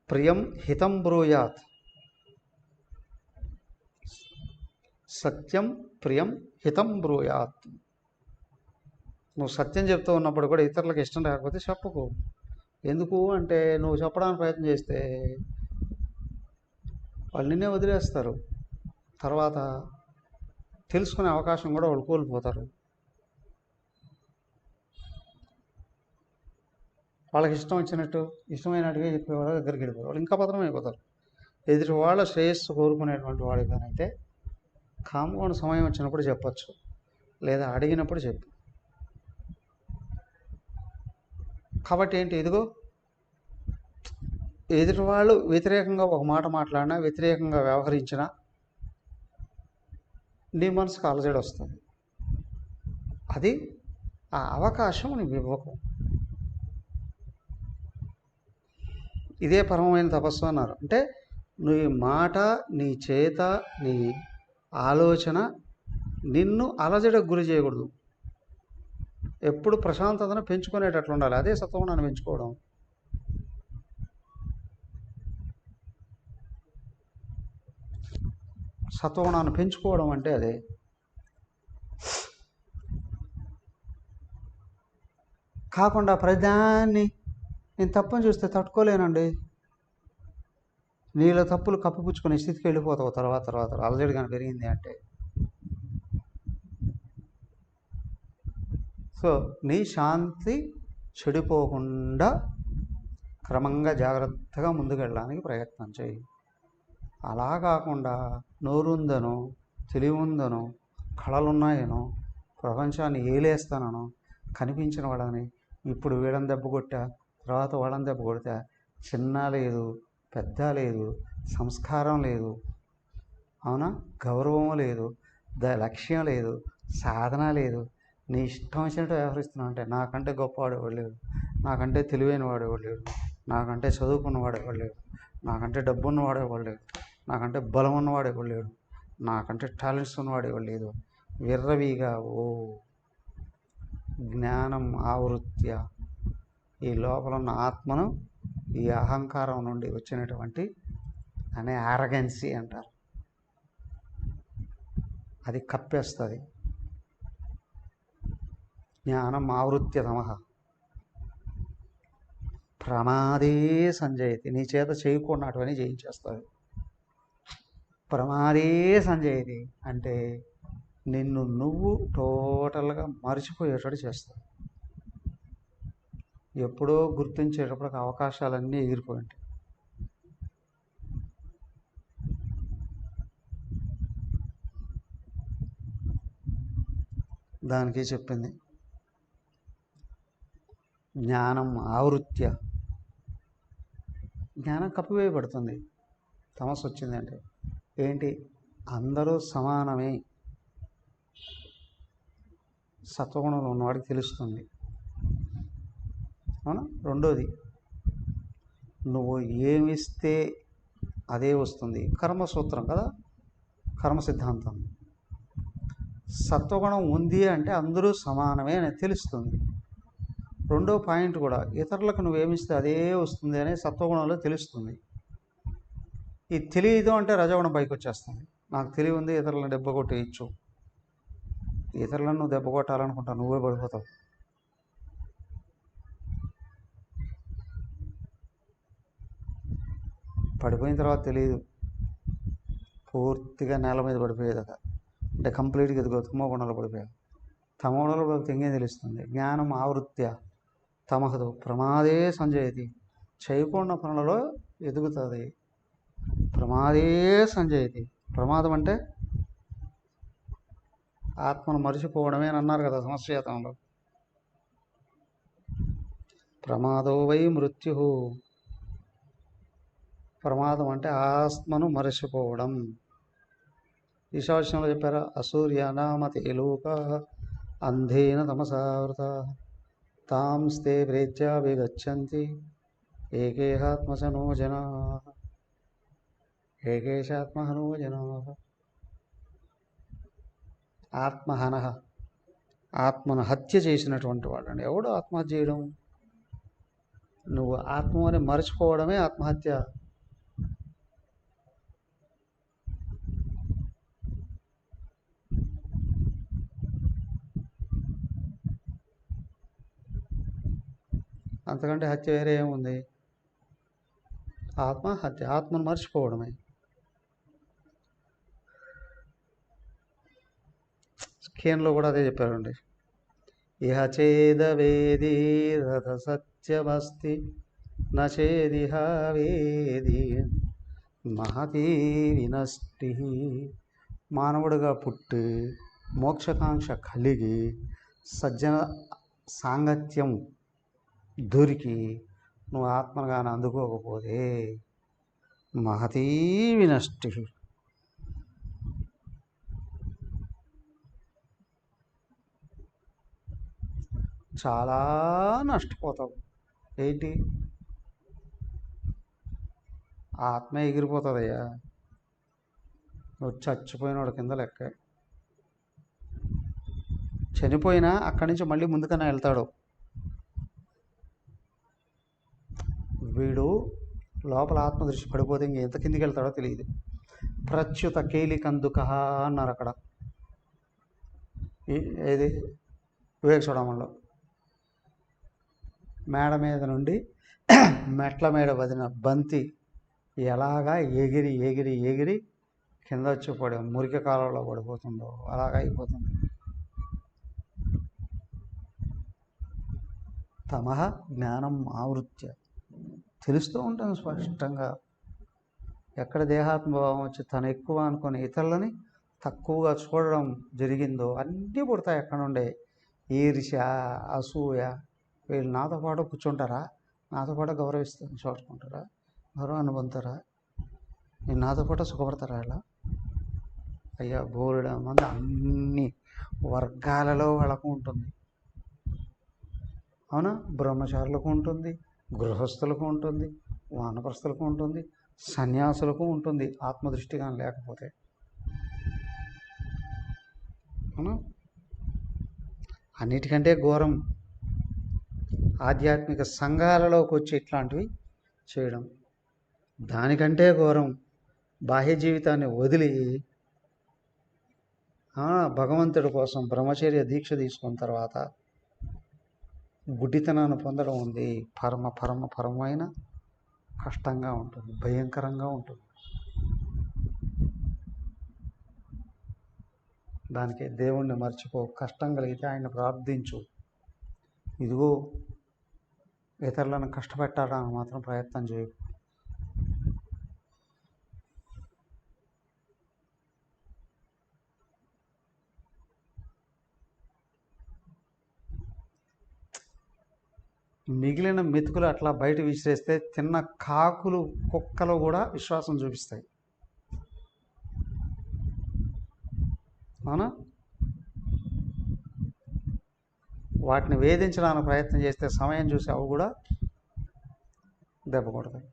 S1: ప్రియం హితం బ్రూయాత్, సత్యం ప్రియం హితం బ్రూయాత్. నువ్వు సత్యం చెప్తూ ఉన్నప్పుడు కూడా ఇతరులకు ఇష్టం లేకపోతే చెప్పుకో. ఎందుకు అంటే నువ్వు చెప్పడానికి ప్రయత్నం చేస్తే వాళ్ళు నిన్నే వదిలేస్తారు. తర్వాత తెలుసుకునే అవకాశం కూడా వాళ్ళు కోల్పోతారు. వాళ్ళకి ఇష్టం వచ్చినట్టు ఇష్టమైనట్టుగా చెప్పేవాళ్ళ దగ్గరికి వెళ్ళిపోతారు. వాళ్ళు ఇంకా పత్రం అయిపోతారు. ఎదుటి వాళ్ళ శ్రేయస్సు కోరుకునేటువంటి వాడి కానైతే కామ్గా సమయం వచ్చినప్పుడు చెప్పచ్చు, లేదా అడిగినప్పుడు చెప్పు. కాబట్టి ఏంటి, ఇదిగో ఎదుటి వాళ్ళు వ్యతిరేకంగా ఒక మాట మాట్లాడినా, వ్యతిరేకంగా వ్యవహరించినా నీ మనసుకు అలజడి వస్తుంది. అది ఆ అవకాశం నీకు ఇవ్వకు. ఇదే పరమమైన తపస్సు అన్నారు. అంటే నీ మాట, నీ చేత, నీ ఆలోచన నిన్ను అలజడికి గురి చేయకూడదు. ఎప్పుడు ప్రశాంతతను పెంచుకునేటట్లు ఉండాలి. అదే సత్వగుణాన్ని పెంచుకోవడం. సత్వగుణాన్ని పెంచుకోవడం అంటే అదే. కాకుండా ప్రధాన్ని నేను తప్పని చూస్తే తట్టుకోలేనండి, నీళ్ళ తప్పులు కప్పిపుచ్చుకునే స్థితికి వెళ్ళిపోతావు. తర్వాత అలజడి కానీ పెరిగింది అంటే సో నీ శాంతి చెడిపోకుండా క్రమంగా జాగ్రత్తగా ముందుకు వెళ్ళడానికి ప్రయత్నం చేయి. అలా కాకుండా నోరుందనో తెలివి ఉందనో కళలున్నాయనో ప్రపంచాన్ని ఏలేస్తానో కనిపించిన వాడని ఇప్పుడు వీళ్ళని దెబ్బ కొట్టా తర్వాత వాళ్ళని దెబ్బ కొడతా, చిన్న లేదు పెద్ద లేదు, సంస్కారం లేదు, అవునా, గౌరవం లేదు, లక్ష్యం లేదు, సాధన లేదు, నీ ఇష్టం వచ్చినట్టు వ్యవహరిస్తున్నావు అంటే నాకంటే గొప్పవాడు ఎవడు లేడు, నాకంటే తెలివైన వాడు ఎవడు లేడు, నాకంటే చదువుకున్నవాడు ఎవడు లేడు, నాకంటే డబ్బు ఉన్నవాడు ఎవడు లేడు, నాకంటే బలం ఉన్నవాడు ఎవడు లేడు, నాకంటే టాలెంట్స్ ఉన్నవాడు ఎవడు లేదు. విర్రవీగా ఓ జ్ఞానం ఆవృత్య ఈ లోపల ఉన్న ఆత్మను ఈ అహంకారం నుండి వచ్చినటువంటి అనే ఆరగెన్సీ అంటారు, అది కప్పేస్తుంది. జ్ఞానం ఆవృత్య తమః ప్రమాదే సంజయతి, నీ చేత చేయకున్నటువని చేయించేస్తుంది. ప్రమాదే సంజయతి అంటే నిన్ను నువ్వు టోటల్గా మర్చిపోయేటట్టు చేస్తావు. ఎప్పుడో గుర్తించేటప్పటికి అవకాశాలన్నీ ఎగిరిపోయి ఉంటాయి. దానికి చెప్పింది జ్ఞానం ఆవృత్య, జ్ఞానం కప్పివేయబడుతుంది. తమస్సు వచ్చిందంటే ఏంటి, అందరూ సమానమే, సత్వగుణంలో ఉన్నవాడికి తెలుస్తుంది. అవునా. రెండోది, నువ్వు ఏమిస్తే అదే వస్తుంది, కర్మసూత్రం కదా, కర్మ సిద్ధాంతం. సత్వగుణం ఉంది అంటే అందరూ సమానమే అని తెలుస్తుంది. రెండో పాయింట్ కూడా, ఇతరులకు నువ్వేమిస్తే అదే వస్తుంది అనే సత్వగుణంలో తెలుస్తుంది. ఇది తెలియదు అంటే రజోగుణం పైకి వచ్చేస్తుంది. నాకు తెలివి ఉంది, ఇతరులను దెబ్బ కొట్టేయచ్చు, ఇతరులను నువ్వు దెబ్బ కొట్టాలనుకుంటా నువ్వే పడిపోతావు. పడిపోయిన తర్వాత తెలియదు, పూర్తిగా నేల మీద పడిపోయేదాకా, అంటే కంప్లీట్గా ఎదుగు తమోగుణంలో పడిపోయాడు. తమోగుణంలో పడిపోతే ఇంకేం తెలుస్తుంది. జ్ఞానం ఆవృత్య తమహదు ప్రమాదే సంజయతి, చేయకుండా పనులలో ఎదుగుతుంది. ప్రమాదే సంజయతి, ప్రమాదం అంటే ఆత్మను మరిచిపోవడమే అని అన్నారు కదా సంస్కృతంలో. ప్రమాదో వై మృత్యు, ప్రమాదం అంటే ఆత్మను మరచిపోవడం. ఈశావాస్యంలో చెప్పారా, అసూర్యనామతి లోక అంధేన తమసావృత తాంస్తే ప్రేత్యా విగచ్చంతి ఏకేహాత్మసనో జనా, ఏకేశాత్మహనో జనా. ఆత్మహన, ఆత్మను హత్య చేసినటువంటి వాడు. ఎవడు ఆత్మహత్య చేయడం? నువ్వు ఆత్మని మరచిపోవడమే ఆత్మహత్య. అంతకంటే హత్య వేరే ఏముంది? ఆత్మహత్య, ఆత్మను మర్చిపోవడమే. స్కేన్లో కూడా అదే చెప్పారండి. ఇహ చేదవేది రథ సత్యమస్తి నేదిహ వేది మహతీ వినష్టి. మానవుడిగా పుట్టి మోక్షకాంక్ష కలిగి సజ్జన సాంగత్యం దొరికి నువ్వు ఆత్మగానే అందుకోకపోతే మహతీ వినష్టి, చాలా నష్టపోతావు. ఏంటి? ఆత్మ ఎగిరిపోతుందయ్యా, నువ్వు చచ్చిపోయినోడు కింద లెక్క. చనిపోయినా అక్కడి నుంచి మళ్ళీ ముందుకన్నా వెళ్తాడు. వీడు లోపల ఆత్మదృష్టి పడిపోతే ఇంకెంత కిందికి వెళ్తాడో తెలియదు. ప్రచ్యుత కేలికందుక అన్నారు అక్కడ, ఏది వివేక చూడమంలో. మేడ మీద నుండి మెట్ల మీద వదిన బంతి ఎలాగా ఎగిరి ఎగిరి ఎగిరి కింద వచ్చి పడి మురికి కాలంలో పడిపోతుందో అలాగా అయిపోతుంది. తమః జ్ఞానం ఆవృత్య. తెలుస్తూ ఉంటుంది స్పష్టంగా. ఎక్కడ దేహాత్మభావం వచ్చి తను ఎక్కువ అనుకుని ఇతరులని తక్కువగా చూడడం జరిగిందో అన్నీ పుడతాయి అక్కడ నుండే. ఈర్ష్య, అసూయ. వీళ్ళు నాతో పాటు కూర్చుంటారా, నాతో పాటు గౌరవిస్తారు చూసుకుంటారా, గౌరవాన్ని పొందుతారా, నేను నాతో పాటు సుఖపడతారా? ఇలా అయ్యా బోలెడు మంది అన్ని వర్గాలలో వాళ్ళకు ఉంటుంది. అవునా? బ్రహ్మచారులకు ఉంటుంది, గృహస్థులకు ఉంటుంది, వానప్రస్థులకు ఉంటుంది, సన్యాసులకు ఉంటుంది, ఆత్మదృష్టి కానీ లేకపోతే. అవునా? అన్నిటికంటే ఘోరం ఆధ్యాత్మిక సంఘాలలోకి వచ్చి ఇట్లాంటివి చేయడం. దానికంటే ఘోరం బాహ్య జీవితాన్ని వదిలి భగవంతుడి కోసం బ్రహ్మచర్య దీక్ష తీసుకున్న తర్వాత గుడ్డితనాన్ని పొందడం ఉంది. పరమైన కష్టంగా ఉంటుంది, భయంకరంగా ఉంటుంది. దానికి దేవుణ్ణి మర్చిపో, కష్టం కలిగితే ఆయన ప్రార్థించు. ఇదిగో ఇతరులను కష్టపెట్టాలని మాత్రం ప్రయత్నం చేయకు. మిగిలిన మెతుకులు అట్లా బయట విసిరేస్తే తిన్న కాకులు, కుక్కలు కూడా విశ్వాసం చూపిస్తాయి. అవునా? వాటిని వేధించడానికి ప్రయత్నం చేస్తే సమయం చూసి అవి కూడా దెబ్బ కొడతాయి.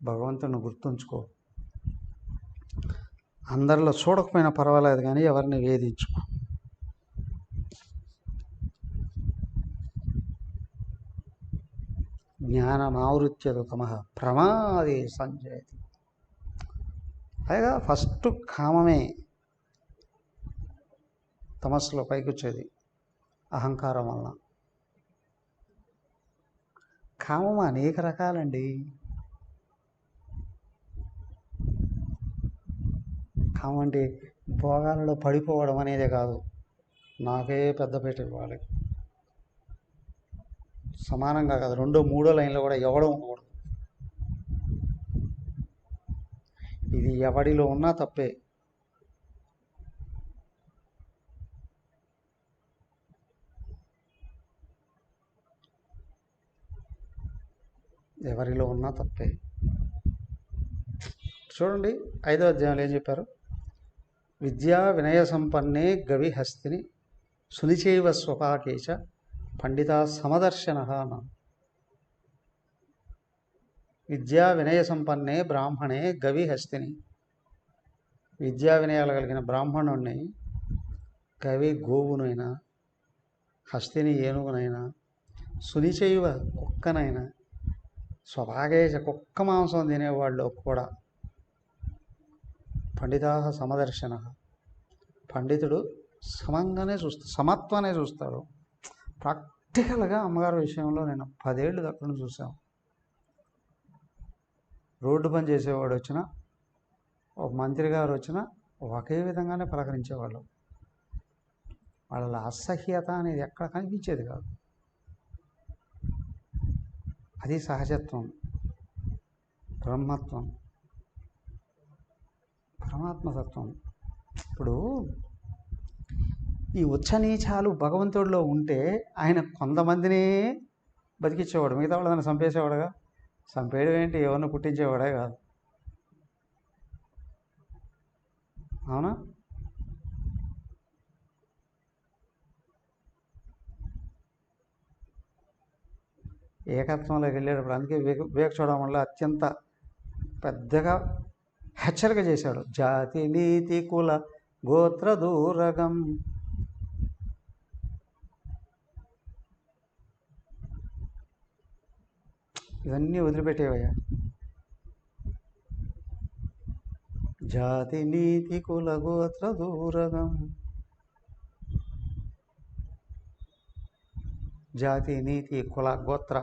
S1: భగవంతుని గుర్తుంచుకో. అందరిలో చూడకపోయినా పర్వాలేదు కానీ ఎవరిని వేధించుకో. జ్ఞానమావృత్యత తమః ప్రమాదే సంజయతి. పైగా ఫస్ట్ కామమే తమస్సులో పైకి వచ్చేది, అహంకారం వలన. కామం అనేక రకాలండి. కామం అంటే భోగాలలో పడిపోవడం అనేదే కాదు. నాకే పెద్దపీట ఇవ్వాలి, సమానంగా కాదు, రెండో మూడో లైన్లో కూడా ఎవడం ఉండకూడదు. ఇది ఎవడిలో ఉన్నా తప్పే. ఎవరిలో ఉన్నా తప్పే. చూడండి 5వ అధ్యాయంలో ఏం చెప్పారు? విద్యా వినయ సంపన్నే గవి హస్తిని సునిచైవ స్వపాకేచ పండిత సమదర్శన అన్న. విద్యా వినయ సంపన్నే బ్రాహ్మణే గవి హస్తిని. విద్యా వినయాలు కలిగిన బ్రాహ్మణుణ్ణి గవి గోవునైనా, హస్తిని ఏనుగునైనా, సునిచైవ కుక్కనైనా, స్వభాగేశ కుక్క మాంసం తినేవాళ్ళు కూడా పండితా సమదర్శన. పండితుడు సమంగానే చూస్తాడు, సమత్వానే చూస్తాడు. ప్రాక్టికల్గా అమ్మగారి విషయంలో నేను 10 ఏళ్ళు దగ్గర చూసాం. రోడ్డు పని చేసేవాడు వచ్చినా, ఒక మంత్రి గారు వచ్చినా ఒకే విధంగానే పలకరించేవాళ్ళు. వాళ్ళ అసహ్యత అనేది ఎక్కడ కనిపించేది కాదు. అది సహజత్వం, బ్రహ్మత్వం, పరమాత్మతత్వం. ఇప్పుడు ఈ ఉచ్చనీచాలు భగవంతుడిలో ఉంటే ఆయన కొంతమందిని బతికించేవాడు, మిగతా వాళ్ళని చంపేసేవాడుగా. చంపేయడం ఏంటి, ఎవరిని పుట్టించేవాడే కాదు. అవునా? ఏకత్వంలోకి వెళ్ళేటప్పుడు అందుకే వివేక చూడడం వల్ల అత్యంత పెద్దగా హెచ్చరిక చేశాడు. జాతి నీతి కుల గోత్ర దూరగం. ఇవన్నీ వదిలిపెట్టేవయ్యా. జాతి నీతి కుల గోత్ర దూరగం. జాతి నీతి కుల గోత్ర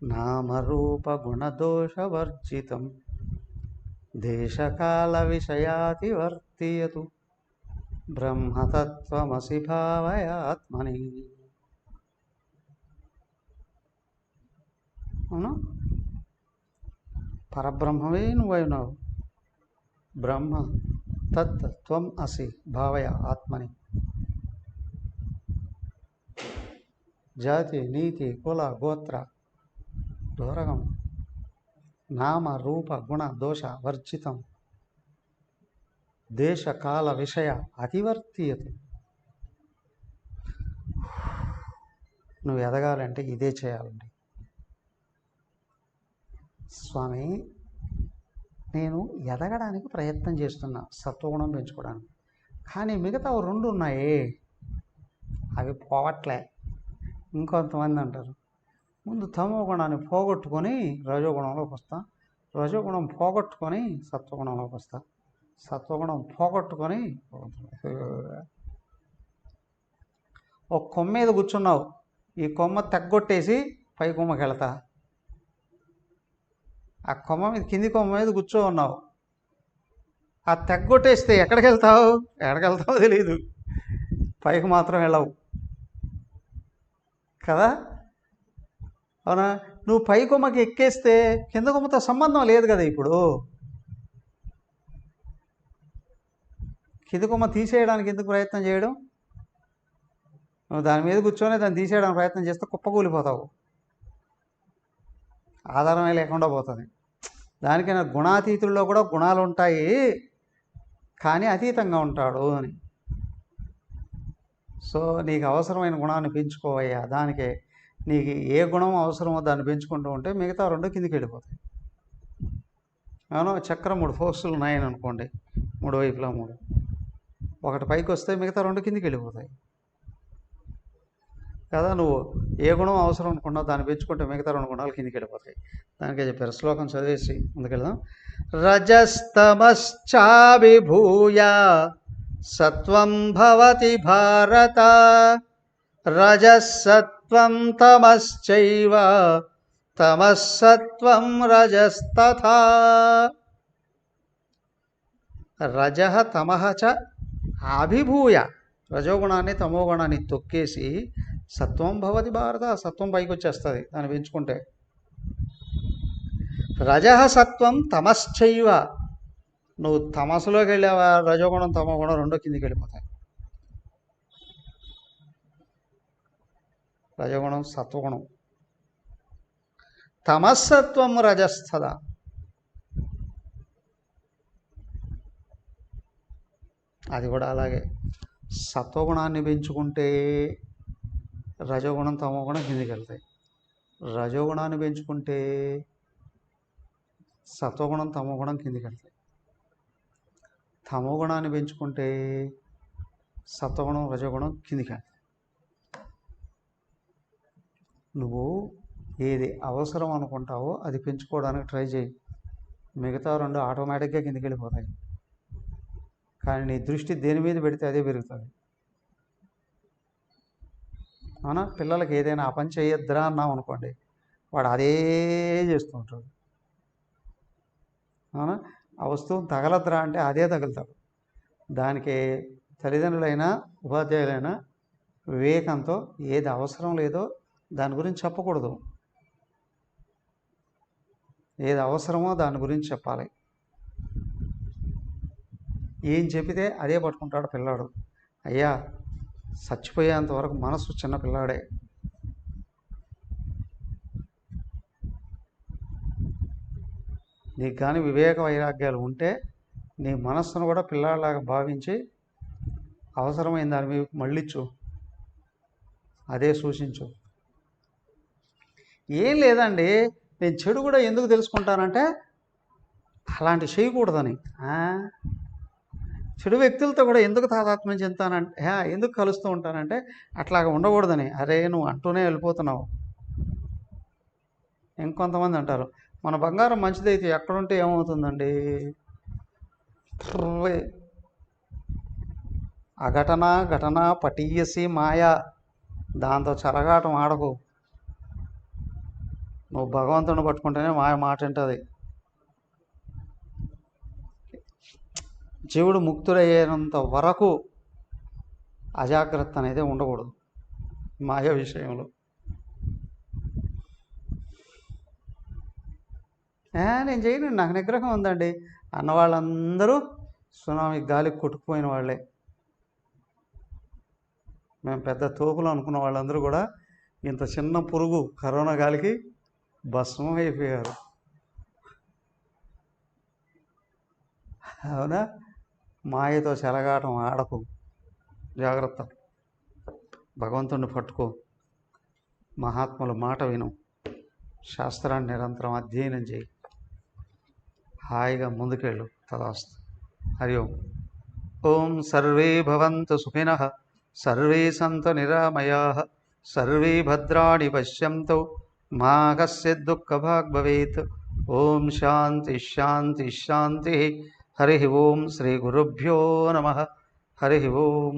S1: నామరూపగుణదోషవర్జితం దేశకాలవిషయాతివర్తియతు బ్రహ్మతత్వమసి భావయాత్మని. అవును, పరబ్రహ్మమే నువ్వైనావు. బ్రహ్మ తత్ త్వం అసి భావయ ఆత్మని. జాతి నీతి కుల గోత్ర దూరగం నామ రూప గుణ దోష వర్జితం దేశ కాల విషయ అతివర్తీయత. నువ్వు ఎదగాలంటే ఇదే చేయాలండి. స్వామి, నేను ఎదగడానికి ప్రయత్నం చేస్తున్నా, సత్వగుణం పెంచుకోవడానికి, కానీ మిగతా రెండు ఉన్నాయి, అవి పోవట్లే. ఇంకొంతమంది అంటారు, ముందు తమో గుణాన్ని పోగొట్టుకొని రజోగుణంలోకి వస్తా, రజోగుణం పోగొట్టుకొని సత్వగుణంలోకి వస్తా, సత్వగుణం పోగొట్టుకొని. ఒక కొమ్మ మీద కూర్చున్నావు, ఈ కొమ్మ తెగ్గొట్టేసి పై కొమ్మకి వెళతా. ఆ కొమ్మ మీద కింది కొమ్మ మీద కూర్చో ఉన్నావు, ఆ తెగ్గొట్టేస్తే ఎక్కడికి వెళ్తావు తెలియదు, పైకి మాత్రం వెళ్ళవు కదా. అవునా? నువ్వు పై కొమ్మకి ఎక్కేస్తే కింద కొమ్మతో సంబంధం లేదు కదా. ఇప్పుడు కింద కొమ్మ తీసేయడానికి ఎందుకు ప్రయత్నం చేయడం? నువ్వు దాని మీద కూర్చొని దాన్ని తీసేయడానికి ప్రయత్నం చేస్తే కుప్పకూలిపోతావు, ఆధారమే లేకుండా పోతుంది. దానికైనా గుణాతీతుల్లో కూడా గుణాలు ఉంటాయి, కానీ అతీతంగా ఉంటాడు అని. సో నీకు అవసరమైన గుణాన్ని పెంచుకోవయ్యా. దానికే నీకు ఏ గుణం అవసరమో దాన్ని పెంచుకుంటూ ఉంటే మిగతా రెండు కిందికి వెళ్ళిపోతాయి. అవును, చక్రం 3 ఫోర్సులు ఉన్నాయని అనుకోండి, 3 వైపులా 3, ఒకటి పైకి వస్తే మిగతా రెండు కిందికి వెళ్ళిపోతాయి కదా. నువ్వు ఏ గుణం అవసరం అనుకున్నావు దాన్ని పెంచుకుంటే మిగతా 2 గుణాలు కిందికి వెళ్ళిపోతాయి. దానికే చెప్పారు. శ్లోకం చదివేసి ముందుకెళ్దాం. రజస్తమశ్చాభిభూయ సత్వం భవతి భారత, రజస్సత్వం తమశ్చైవ తమస్సత్వం రజస్తథా. రజః తమః చ అభిభూయ, రజోగుణాన్ని తమోగుణాన్ని తొక్కేసి సత్వం భవతి భారత, సత్వం పైకి వచ్చేస్తుంది దాన్ని పెంచుకుంటే. రజః సత్వం తమశ్చైవ, నువ్వు తమస్సులోకి వెళ్ళావా, రజోగుణం తమోగుణం రెండో కిందికి వెళ్ళిపోతాయి. రజోగుణం సత్వగుణం, తమస్సత్వం రజస్థద. అది కూడా అలాగే, సత్వగుణాన్ని పెంచుకుంటే రజోగుణం తమోగుణం కిందికి వెళ్తాయి, రజోగుణాన్ని పెంచుకుంటే సత్వగుణం తమోగుణం కిందికి వెళ్తాయి, తమోగుణాన్ని పెంచుకుంటే సత్వగుణం రజోగుణం కిందికి వెళ్తాయి. నువ్వు ఏది అవసరం అనుకుంటావో అది పెంచుకోవడానికి ట్రై చేయి, మిగతా రెండు ఆటోమేటిక్గా కిందికి వెళ్ళిపోతాయి. కానీ నీ దృష్టి దేని మీద పెడితే అదే పెరుగుతుంది. అవునా? పిల్లలకి ఏదైనా ఆ పని చేయొద్దురా అన్నాం అనుకోండి, వాడు అదే చేస్తూ ఉంటాడు. అవునా? ఆ వస్తువుని తగలద్దురా అంటే అదే తగులుతాడు. దానికి తల్లిదండ్రులైనా ఉపాధ్యాయులైనా వివేకంతో ఏది అవసరం లేదో దాని గురించి చెప్పకూడదు, ఏది అవసరమో దాని గురించి చెప్పాలి. ఏం చెప్పితే అదే పట్టుకుంటాడు పిల్లాడు. అయ్యా, చచ్చిపోయేంత వరకు మనసు చిన్న పిల్లాడే. నీకు కానీ వివేక వైరాగ్యాలు ఉంటే నీ మనస్సును కూడా పిల్లాడిలాగా భావించి అవసరమైన దాని మీద మళ్ళించు, అదే సూచించు. ఏం లేదండి, నేను చెడు కూడా ఎందుకు తెలుసుకుంటానంటే అలాంటి చేయకూడదని. చెడు వ్యక్తులతో కూడా ఎందుకు తాదాత్మ్యం చెందుతానంటే, ఎందుకు కలుస్తూ ఉంటానంటే అట్లాగా ఉండకూడదని. అరే, నువ్వు అంటూనే వెళ్ళిపోతున్నావు. ఇంకొంతమంది అంటారు, మన బంగారం మంచిదైతే ఎక్కడుంటే ఏమవుతుందండి, అఘటన ఘటన పటీయసి మాయా, దాంతో చెలగాటం ఆడకు. నువ్వు భగవంతుని పట్టుకుంటేనే మాయ మాట వింటుంది. జీవుడు ముక్తుడయ్యేంత వరకు అజాగ్రత్త అనేది ఉండకూడదు మాయ విషయంలో. నేను చేయను, నాకు నిగ్రహం ఉందండి అన్న వాళ్ళందరూ సునామీ గాలికి కొట్టుకుపోయిన వాళ్ళే. మేము పెద్ద తోపులు అనుకున్న వాళ్ళందరూ కూడా ఇంత చిన్న పురుగు కరోనా గాలికి భస్మం అయిపోయారు. అవునా? మాయతో చెలగాటం ఆడకు, జాగ్రత్త. భగవంతుడిని పట్టుకో, మహాత్ముల మాట విను, శాస్త్రాన్ని నిరంతరం అధ్యయనం చేయి, హాయిగా ముందుకెళ్ళు. తదాస్తు. హరి ఓం. ఓం సర్వే భవంతు సుఖినః, సర్వే సంతు నిరామయాః, సర్వే భద్రాణి పశ్యంతు, మా కశ్చిద్ దుఃఖభాగ్ భవేత్. ఓం శాంతి శాంతి శాంతి. హరి ఓం. శ్రీ గురుభ్యో నమః. హరి ఓం.